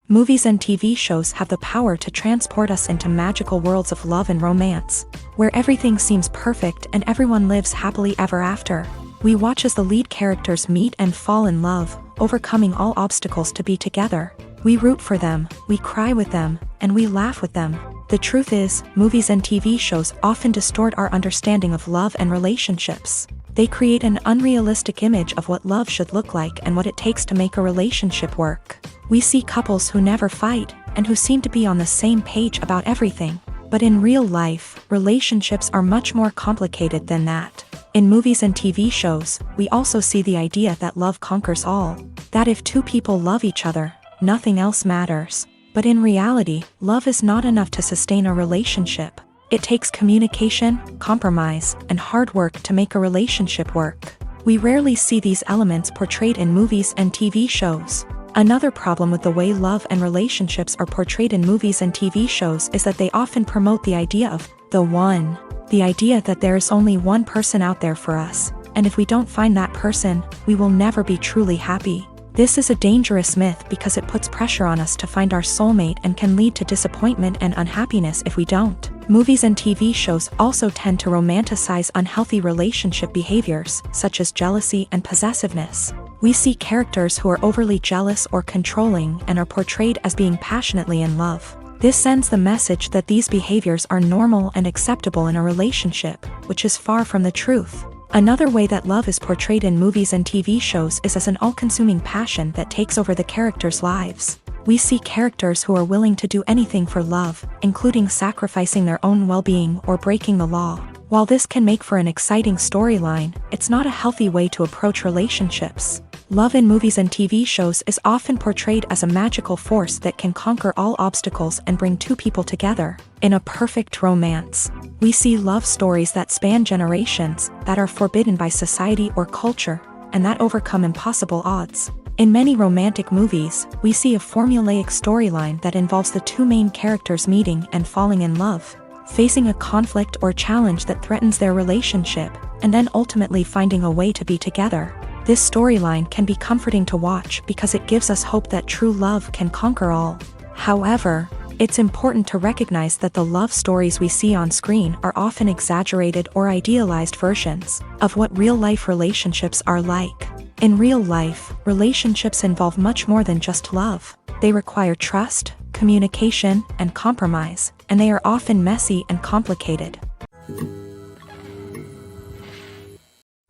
Movies and TV shows have the power to transport us into magical worlds of love and romance, where everything seems perfect and everyone lives happily ever after. We watch as the lead characters meet and fall in love, overcoming all obstacles to be together. We root for them, we cry with them, and we laugh with them. The truth is, movies and TV shows often distort our understanding of love and relationships. They create an unrealistic image of what love should look like and what it takes to make a relationship work. We see couples who never fight, and who seem to be on the same page about everything. But in real life, relationships are much more complicated than that. In movies and TV shows, we also see the idea that love conquers all. That if two people love each other, nothing else matters. But in reality, love is not enough to sustain a relationship. It takes communication, compromise, and hard work to make a relationship work. We rarely see these elements portrayed in movies and TV shows. Another problem with the way love and relationships are portrayed in movies and TV shows is that they often promote the idea of the one. The idea that there is only one person out there for us, and if we don't find that person, we will never be truly happy. This is a dangerous myth because it puts pressure on us to find our soulmate and can lead to disappointment and unhappiness if we don't. Movies and TV shows also tend to romanticize unhealthy relationship behaviors, such as jealousy and possessiveness. We see characters who are overly jealous or controlling and are portrayed as being passionately in love. This sends the message that these behaviors are normal and acceptable in a relationship, which is far from the truth. Another way that love is portrayed in movies and TV shows is as an all-consuming passion that takes over the characters' lives. We see characters who are willing to do anything for love, including sacrificing their own well-being or breaking the law. While this can make for an exciting storyline, it's not a healthy way to approach relationships. Love in movies and TV shows is often portrayed as a magical force that can conquer all obstacles and bring two people together. In a perfect romance, we see love stories that span generations, that are forbidden by society or culture, and that overcome impossible odds. In many romantic movies, we see a formulaic storyline that involves the two main characters meeting and falling in love, facing a conflict or challenge that threatens their relationship, and then ultimately finding a way to be together. This storyline can be comforting to watch because it gives us hope that true love can conquer all. However, it's important to recognize that the love stories we see on screen are often exaggerated or idealized versions of what real-life relationships are like. In real life, relationships involve much more than just love. They require trust, communication, and compromise, and they are often messy and complicated.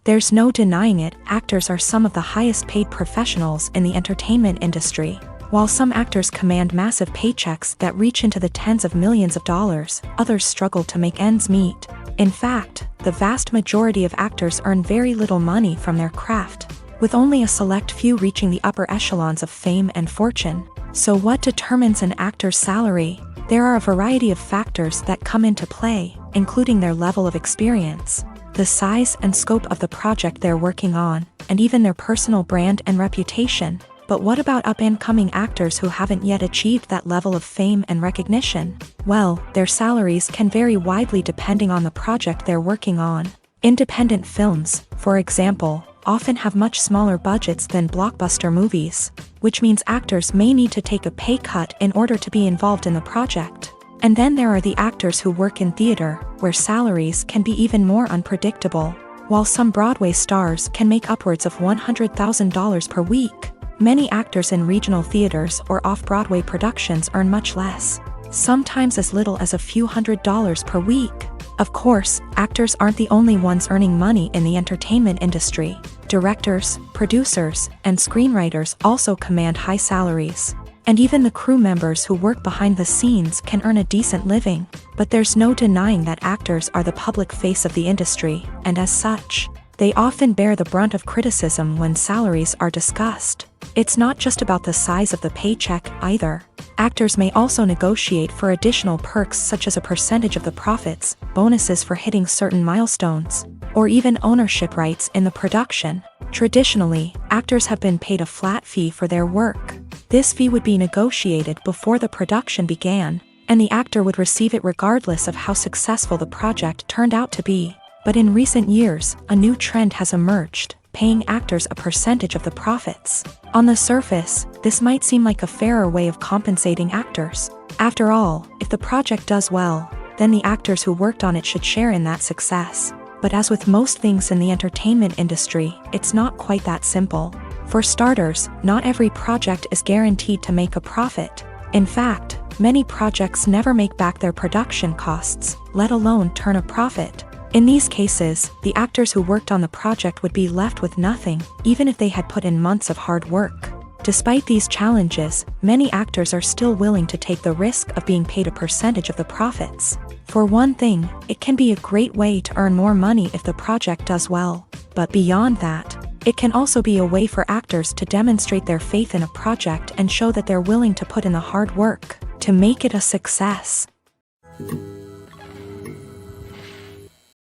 There's no denying it, actors are some of the highest paid professionals in the entertainment industry. While some actors command massive paychecks that reach into the tens of millions of dollars, others struggle to make ends meet. In fact, the vast majority of actors earn very little money from their craft, with only a select few reaching the upper echelons of fame and fortune. So what determines an actor's salary? There are a variety of factors that come into play, including their level of experience, the size and scope of the project they're working on, and even their personal brand and reputation. But what about up-and-coming actors who haven't yet achieved that level of fame and recognition? Well, their salaries can vary widely depending on the project they're working on. Independent films, for example, often have much smaller budgets than blockbuster movies, which means actors may need to take a pay cut in order to be involved in the project. And then there are the actors who work in theater, where salaries can be even more unpredictable. While some Broadway stars can make upwards of $100,000 per week, many actors in regional theaters or off-Broadway productions earn much less, sometimes as little as a few $100s per week. Of course, actors aren't the only ones earning money in the entertainment industry. Directors, producers, and screenwriters also command high salaries. And even the crew members who work behind the scenes can earn a decent living. But there's no denying that actors are the public face of the industry, and as such, they often bear the brunt of criticism when salaries are discussed. It's not just about the size of the paycheck, either. Actors may also negotiate for additional perks such as a percentage of the profits, bonuses for hitting certain milestones, or even ownership rights in the production. Traditionally, actors have been paid a flat fee for their work. This fee would be negotiated before the production began, and the actor would receive it regardless of how successful the project turned out to be. But in recent years, a new trend has emerged, paying actors a percentage of the profits. On the surface, this might seem like a fairer way of compensating actors. After all, if the project does well, then the actors who worked on it should share in that success. But as with most things in the entertainment industry, it's not quite that simple. For starters, not every project is guaranteed to make a profit. In fact, many projects never make back their production costs, let alone turn a profit. In these cases, the actors who worked on the project would be left with nothing, even if they had put in months of hard work. Despite these challenges, many actors are still willing to take the risk of being paid a percentage of the profits. For one thing, it can be a great way to earn more money if the project does well. But beyond that, it can also be a way for actors to demonstrate their faith in a project and show that they're willing to put in the hard work to make it a success.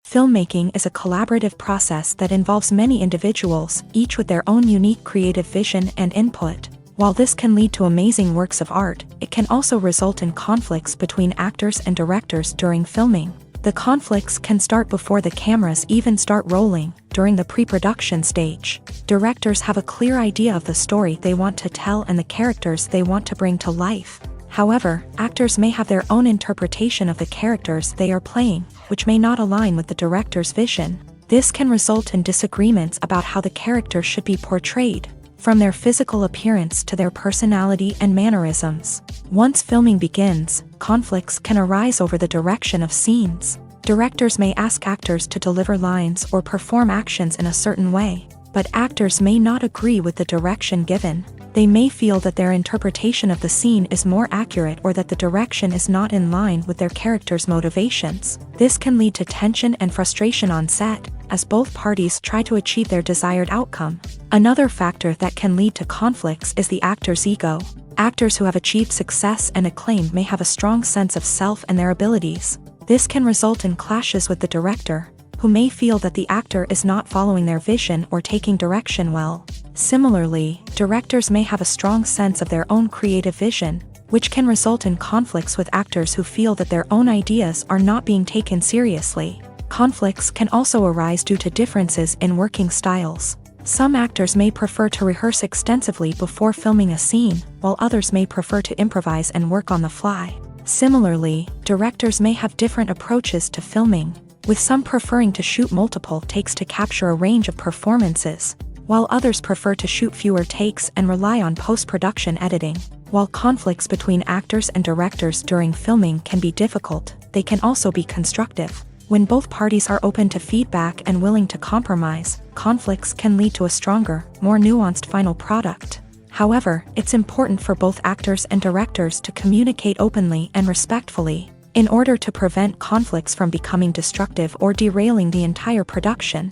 Filmmaking is a collaborative process that involves many individuals, each with their own unique creative vision and input. While this can lead to amazing works of art, it can also result in conflicts between actors and directors during filming. The conflicts can start before the cameras even start rolling, during the pre-production stage. Directors have a clear idea of the story they want to tell and the characters they want to bring to life. However, actors may have their own interpretation of the characters they are playing, which may not align with the director's vision. This can result in disagreements about how the character should be portrayed. from their physical appearance to their personality and mannerisms. Once filming begins, conflicts can arise over the direction of scenes. Directors may ask actors to deliver lines or perform actions in a certain way, but actors may not agree with the direction given. They may feel that their interpretation of the scene is more accurate or that the direction is not in line with their character's motivations. This can lead to tension and frustration on set, as both parties try to achieve their desired outcome. Another factor that can lead to conflicts is the actor's ego. Actors who have achieved success and acclaim may have a strong sense of self and their abilities. This can result in clashes with the director, who may feel that the actor is not following their vision or taking direction well. Similarly, directors may have a strong sense of their own creative vision, which can result in conflicts with actors who feel that their own ideas are not being taken seriously. Conflicts can also arise due to differences in working styles. Some actors may prefer to rehearse extensively before filming a scene, while others may prefer to improvise and work on the fly. Similarly, directors may have different approaches to filming, with some preferring to shoot multiple takes to capture a range of performances, while others prefer to shoot fewer takes and rely on post-production editing. While conflicts between actors and directors during filming can be difficult, they can also be constructive. When both parties are open to feedback and willing to compromise, conflicts can lead to a stronger, more nuanced final product. However, it's important for both actors and directors to communicate openly and respectfully, in order to prevent conflicts from becoming destructive or derailing the entire production.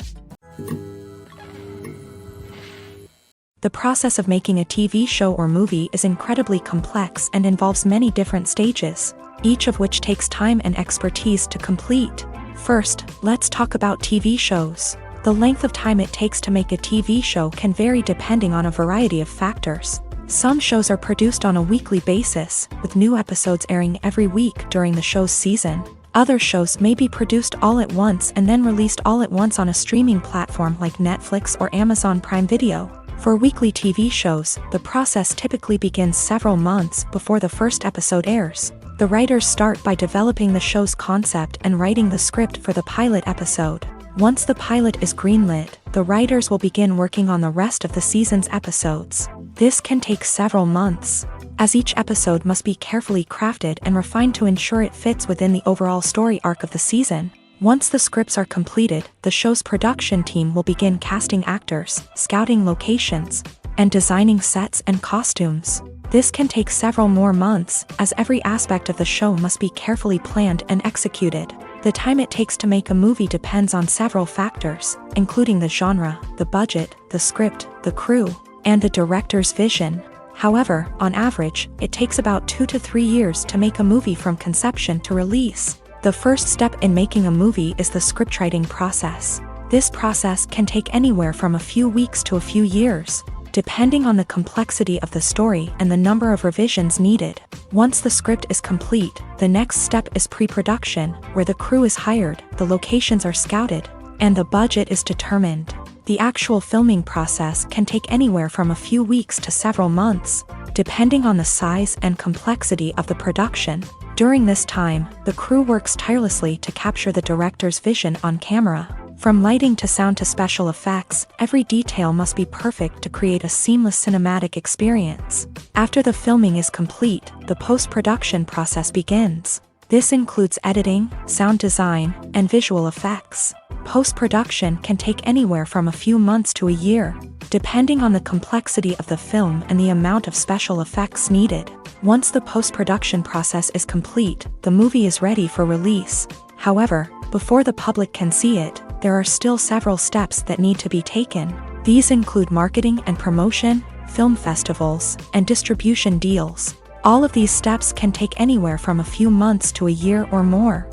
The process of making a TV show or movie is incredibly complex and involves many different stages, each of which takes time and expertise to complete. First, let's talk about TV shows. The length of time it takes to make a TV show can vary depending on a variety of factors. Some shows are produced on a weekly basis, with new episodes airing every week during the show's season. Other shows may be produced all at once and then released all at once on a streaming platform like Netflix or Amazon Prime Video. For weekly TV shows, the process typically begins several months before the first episode airs. The writers start by developing the show's concept and writing the script for the pilot episode. Once the pilot is greenlit, the writers will begin working on the rest of the season's episodes. This can take several months, as each episode must be carefully crafted and refined to ensure it fits within the overall story arc of the season. Once the scripts are completed, the show's production team will begin casting actors, scouting locations, and designing sets and costumes. This can take several more months, as every aspect of the show must be carefully planned and executed. The time it takes to make a movie depends on several factors, including the genre, the budget, the script, the crew, and the director's vision. However, on average, it takes about 2 to 3 years to make a movie from conception to release. The first step in making a movie is the scriptwriting process. This process can take anywhere from a few weeks to a few years, depending on the complexity of the story and the number of revisions needed. Once the script is complete, the next step is pre-production, where the crew is hired, the locations are scouted, and the budget is determined. The actual filming process can take anywhere from a few weeks to several months, depending on the size and complexity of the production. During this time, the crew works tirelessly to capture the director's vision on camera. From lighting to sound to special effects, every detail must be perfect to create a seamless cinematic experience. After the filming is complete, the post-production process begins. This includes editing, sound design, and visual effects. Post-production can take anywhere from a few months to a year, depending on the complexity of the film and the amount of special effects needed. Once the post-production process is complete, the movie is ready for release. However, before the public can see it, there are still several steps that need to be taken. These include marketing and promotion, film festivals, and distribution deals. All of these steps can take anywhere from a few months to a year or more.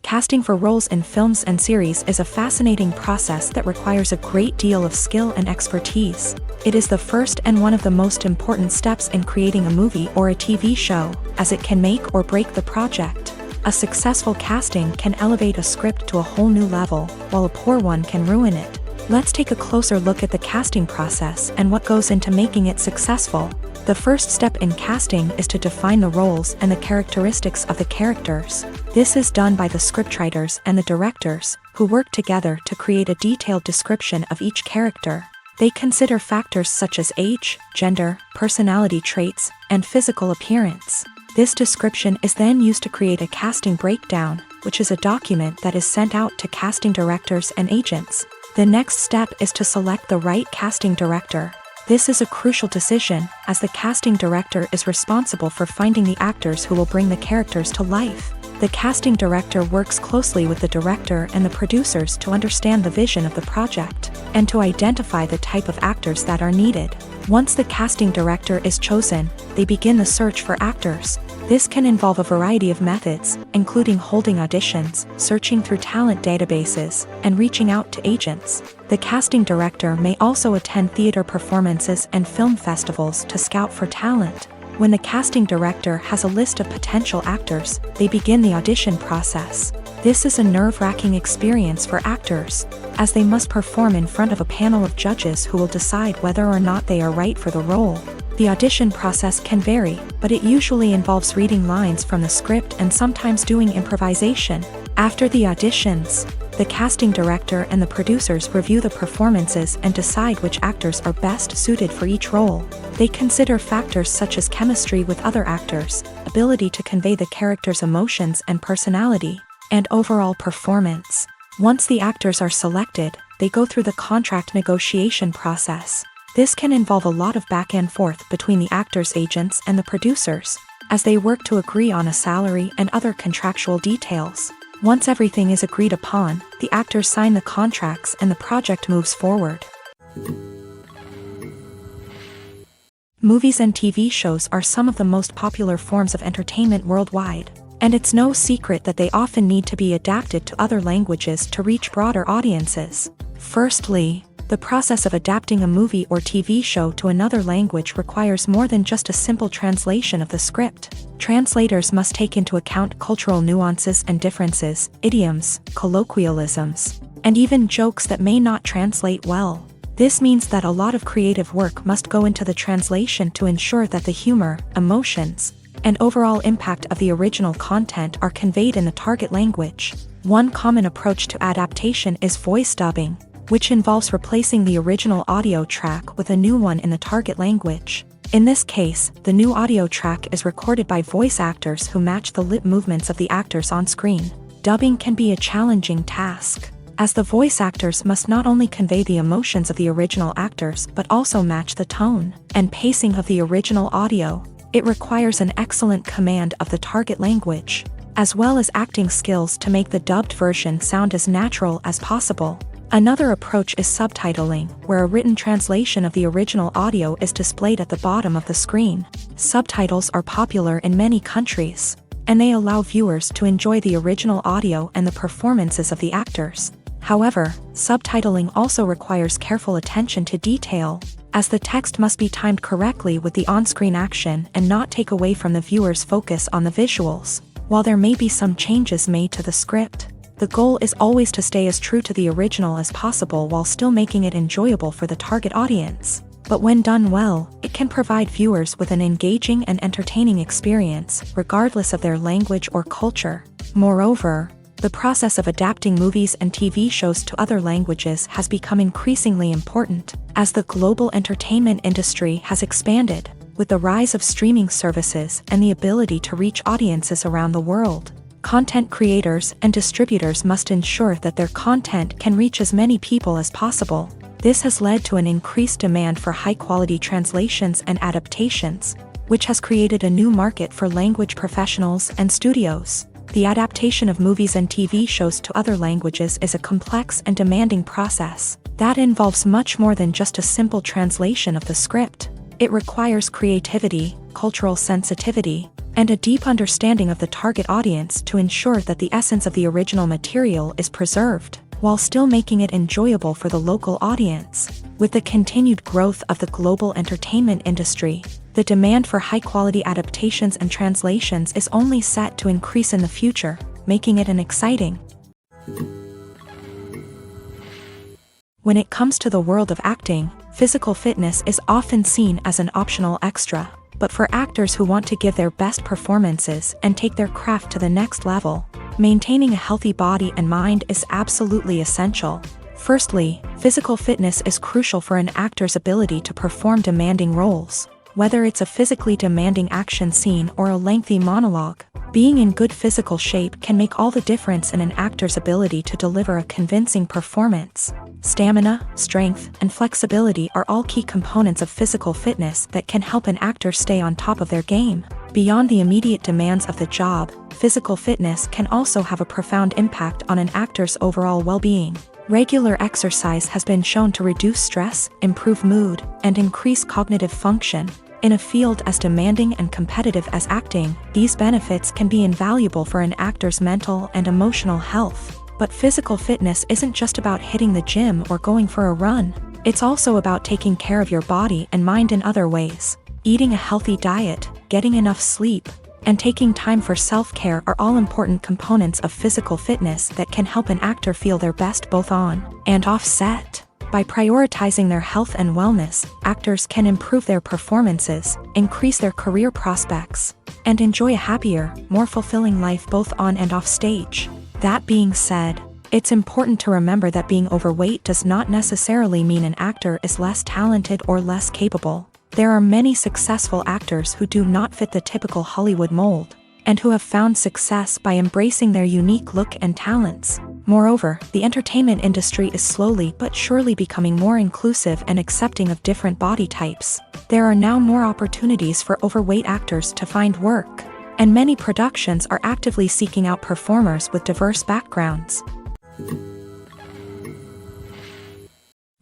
Casting for roles in films and series is a fascinating process that requires a great deal of skill and expertise. It is the first and one of the most important steps in creating a movie or a TV show, as it can make or break the project. A successful casting can elevate a script to a whole new level, while a poor one can ruin it. Let's take a closer look at the casting process and what goes into making it successful. The first step in casting is to define the roles and the characteristics of the characters. This is done by the scriptwriters and the directors, who work together to create a detailed description of each character. They consider factors such as age, gender, personality traits, and physical appearance. This description is then used to create a casting breakdown, which is a document that is sent out to casting directors and agents. The next step is to select the right casting director. This is a crucial decision, as the casting director is responsible for finding the actors who will bring the characters to life. The casting director works closely with the director and the producers to understand the vision of the project, and to identify the type of actors that are needed. Once the casting director is chosen, they begin the search for actors. This can involve a variety of methods, including holding auditions, searching through talent databases, and reaching out to agents. The casting director may also attend theater performances and film festivals to scout for talent. When the casting director has a list of potential actors, they begin the audition process. This is a nerve-wracking experience for actors, as they must perform in front of a panel of judges who will decide whether or not they are right for the role. The audition process can vary, but it usually involves reading lines from the script and sometimes doing improvisation. After the auditions, the casting director and the producers review the performances and decide which actors are best suited for each role. They consider factors such as chemistry with other actors, ability to convey the character's emotions and personality, and overall performance. Once the actors are selected, they go through the contract negotiation process. This can involve a lot of back and forth between the actors' agents and the producers, as they work to agree on a salary and other contractual details. Once everything is agreed upon, the actors sign the contracts and the project moves forward. Movies and TV shows are some of the most popular forms of entertainment worldwide, and it's no secret that they often need to be adapted to other languages to reach broader audiences. Firstly, the process of adapting a movie or TV show to another language requires more than just a simple translation of the script. Translators must take into account cultural nuances and differences, idioms, colloquialisms, and even jokes that may not translate well. This means that a lot of creative work must go into the translation to ensure that the humor, emotions, and overall impact of the original content are conveyed in the target language. One common approach to adaptation is voice dubbing, which involves replacing the original audio track with a new one in the target language. In this case, the new audio track is recorded by voice actors who match the lip movements of the actors on screen. Dubbing can be a challenging task, as the voice actors must not only convey the emotions of the original actors but also match the tone and pacing of the original audio. It requires an excellent command of the target language, as well as acting skills to make the dubbed version sound as natural as possible. Another approach is subtitling, where a written translation of the original audio is displayed at the bottom of the screen. Subtitles are popular in many countries, and they allow viewers to enjoy the original audio and the performances of the actors. However, subtitling also requires careful attention to detail, as the text must be timed correctly with the on-screen action and not take away from the viewer's focus on the visuals. While there may be some changes made to the script, the goal is always to stay as true to the original as possible while still making it enjoyable for the target audience. But when done well, it can provide viewers with an engaging and entertaining experience, regardless of their language or culture. Moreover, the process of adapting movies and TV shows to other languages has become increasingly important, as the global entertainment industry has expanded, with the rise of streaming services and the ability to reach audiences around the world. Content creators and distributors must ensure that their content can reach as many people as possible. This has led to an increased demand for high-quality translations and adaptations, which has created a new market for language professionals and studios. The adaptation of movies and TV shows to other languages is a complex and demanding process that involves much more than just a simple translation of the script. It requires creativity, cultural sensitivity, and a deep understanding of the target audience to ensure that the essence of the original material is preserved, while still making it enjoyable for the local audience. With the continued growth of the global entertainment industry, the demand for high-quality adaptations and translations is only set to increase in the future, making it an exciting. When it comes to the world of acting, physical fitness is often seen as an optional extra. But for actors who want to give their best performances and take their craft to the next level, Maintaining a healthy body and mind is absolutely essential. Firstly, physical fitness is crucial for an actor's ability to perform demanding roles. Whether it's a physically demanding action scene or a lengthy monologue, being in good physical shape can make all the difference in an actor's ability to deliver a convincing performance. Stamina, strength, and flexibility are all key components of physical fitness that can help an actor stay on top of their game. Beyond the immediate demands of the job, physical fitness can also have a profound impact on an actor's overall well-being. Regular exercise has been shown to reduce stress, improve mood, and increase cognitive function. In a field as demanding and competitive as acting, these benefits can be invaluable for an actor's mental and emotional health. But physical fitness isn't just about hitting the gym or going for a run. It's also about taking care of your body and mind in other ways. Eating a healthy diet, getting enough sleep, and taking time for self-care are all important components of physical fitness that can help an actor feel their best both on and off set. By prioritizing their health and wellness, actors can improve their performances, increase their career prospects, and enjoy a happier, more fulfilling life both on and off stage. That being said, it's important to remember that being overweight does not necessarily mean an actor is less talented or less capable. There are many successful actors who do not fit the typical Hollywood mold, and who have found success by embracing their unique look and talents. Moreover, the entertainment industry is slowly but surely becoming more inclusive and accepting of different body types. There are now more opportunities for overweight actors to find work, and many productions are actively seeking out performers with diverse backgrounds.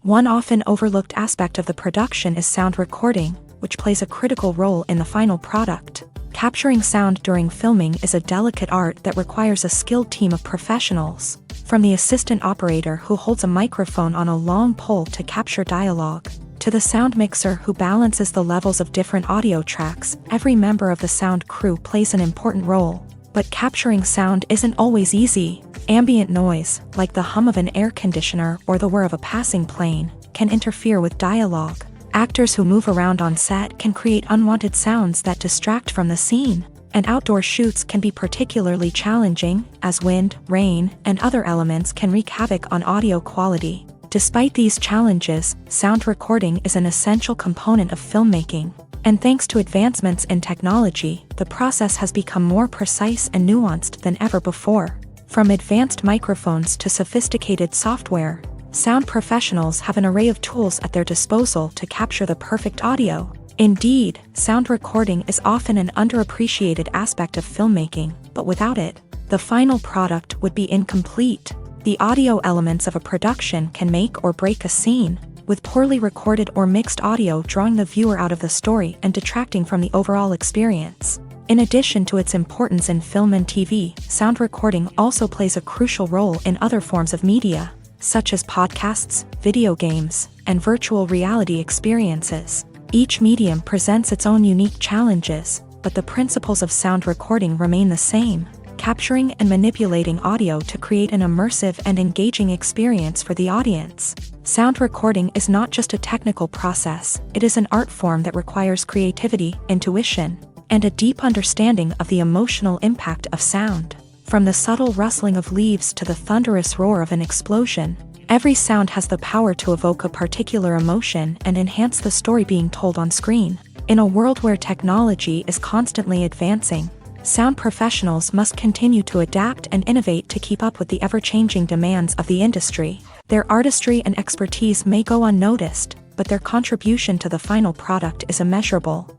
One often overlooked aspect of the production is sound recording, which plays a critical role in the final product. Capturing sound during filming is a delicate art that requires a skilled team of professionals. From the assistant operator who holds a microphone on a long pole to capture dialogue, to the sound mixer who balances the levels of different audio tracks, every member of the sound crew plays an important role. But capturing sound isn't always easy. Ambient noise, like the hum of an air conditioner or the whir of a passing plane, can interfere with dialogue. Actors who move around on set can create unwanted sounds that distract from the scene, and outdoor shoots can be particularly challenging, as wind, rain, and other elements can wreak havoc on audio quality. Despite these challenges, sound recording is an essential component of filmmaking, and thanks to advancements in technology, the process has become more precise and nuanced than ever before. From advanced microphones to sophisticated software, sound professionals have an array of tools at their disposal to capture the perfect audio. Indeed, sound recording is often an underappreciated aspect of filmmaking, but without it, the final product would be incomplete. The audio elements of a production can make or break a scene, with poorly recorded or mixed audio drawing the viewer out of the story and detracting from the overall experience. In addition to its importance in film and TV, sound recording also plays a crucial role in other forms of media, such as podcasts, video games, and virtual reality experiences. Each medium presents its own unique challenges, but the principles of sound recording remain the same, capturing and manipulating audio to create an immersive and engaging experience for the audience. Sound recording is not just a technical process, it is an art form that requires creativity, intuition, and a deep understanding of the emotional impact of sound. From the subtle rustling of leaves to the thunderous roar of an explosion, every sound has the power to evoke a particular emotion and enhance the story being told on screen. In a world where technology is constantly advancing, sound professionals must continue to adapt and innovate to keep up with the ever-changing demands of the industry. Their artistry and expertise may go unnoticed, but their contribution to the final product is immeasurable.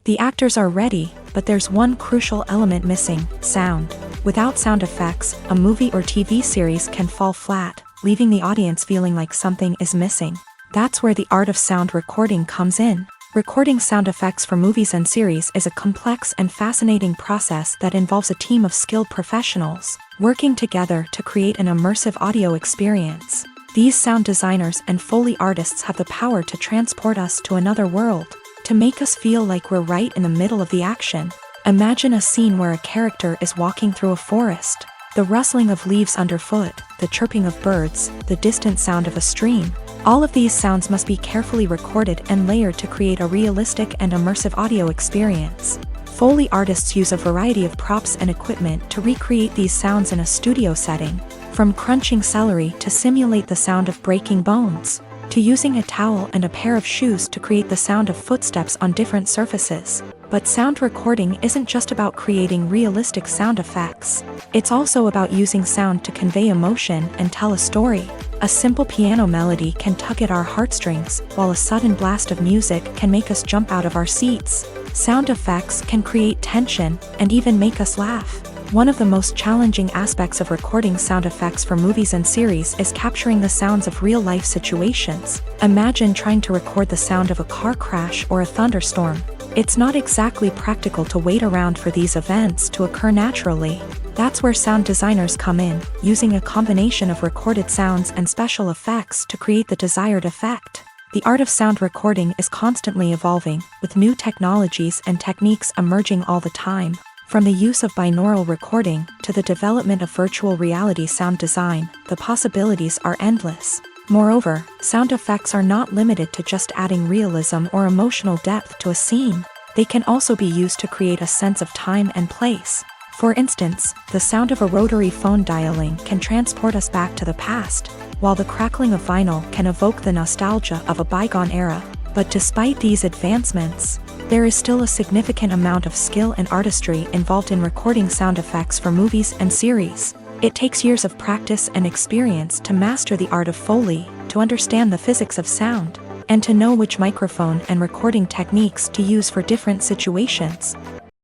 The actors are ready, but there's one crucial element missing: sound. Without sound effects, a movie or TV series can fall flat, leaving the audience feeling like something is missing. That's where the art of sound recording comes in. Recording sound effects for movies and series is a complex and fascinating process that involves a team of skilled professionals working together to create an immersive audio experience. These sound designers and Foley artists have the power to transport us to another world, to make us feel like we're right in the middle of the action. Imagine a scene where a character is walking through a forest. The rustling of leaves underfoot, the chirping of birds, the distant sound of a stream. All of these sounds must be carefully recorded and layered to create a realistic and immersive audio experience. Foley artists use a variety of props and equipment to recreate these sounds in a studio setting, from crunching celery to simulate the sound of breaking bones, to using a towel and a pair of shoes to create the sound of footsteps on different surfaces. But sound recording isn't just about creating realistic sound effects. It's also about using sound to convey emotion and tell a story. A simple piano melody can tug at our heartstrings, while a sudden blast of music can make us jump out of our seats. Sound effects can create tension and even make us laugh. One of the most challenging aspects of recording sound effects for movies and series is capturing the sounds of real-life situations. Imagine trying to record the sound of a car crash or a thunderstorm. It's not exactly practical to wait around for these events to occur naturally. That's where sound designers come in, using a combination of recorded sounds and special effects to create the desired effect. The art of sound recording is constantly evolving, with new technologies and techniques emerging all the time. From the use of binaural recording to the development of virtual reality sound design, the possibilities are endless. Moreover, sound effects are not limited to just adding realism or emotional depth to a scene. They can also be used to create a sense of time and place. For instance, the sound of a rotary phone dialing can transport us back to the past, while the crackling of vinyl can evoke the nostalgia of a bygone era. But despite these advancements, there is still a significant amount of skill and artistry involved in recording sound effects for movies and series. It takes years of practice and experience to master the art of Foley, to understand the physics of sound, and to know which microphone and recording techniques to use for different situations.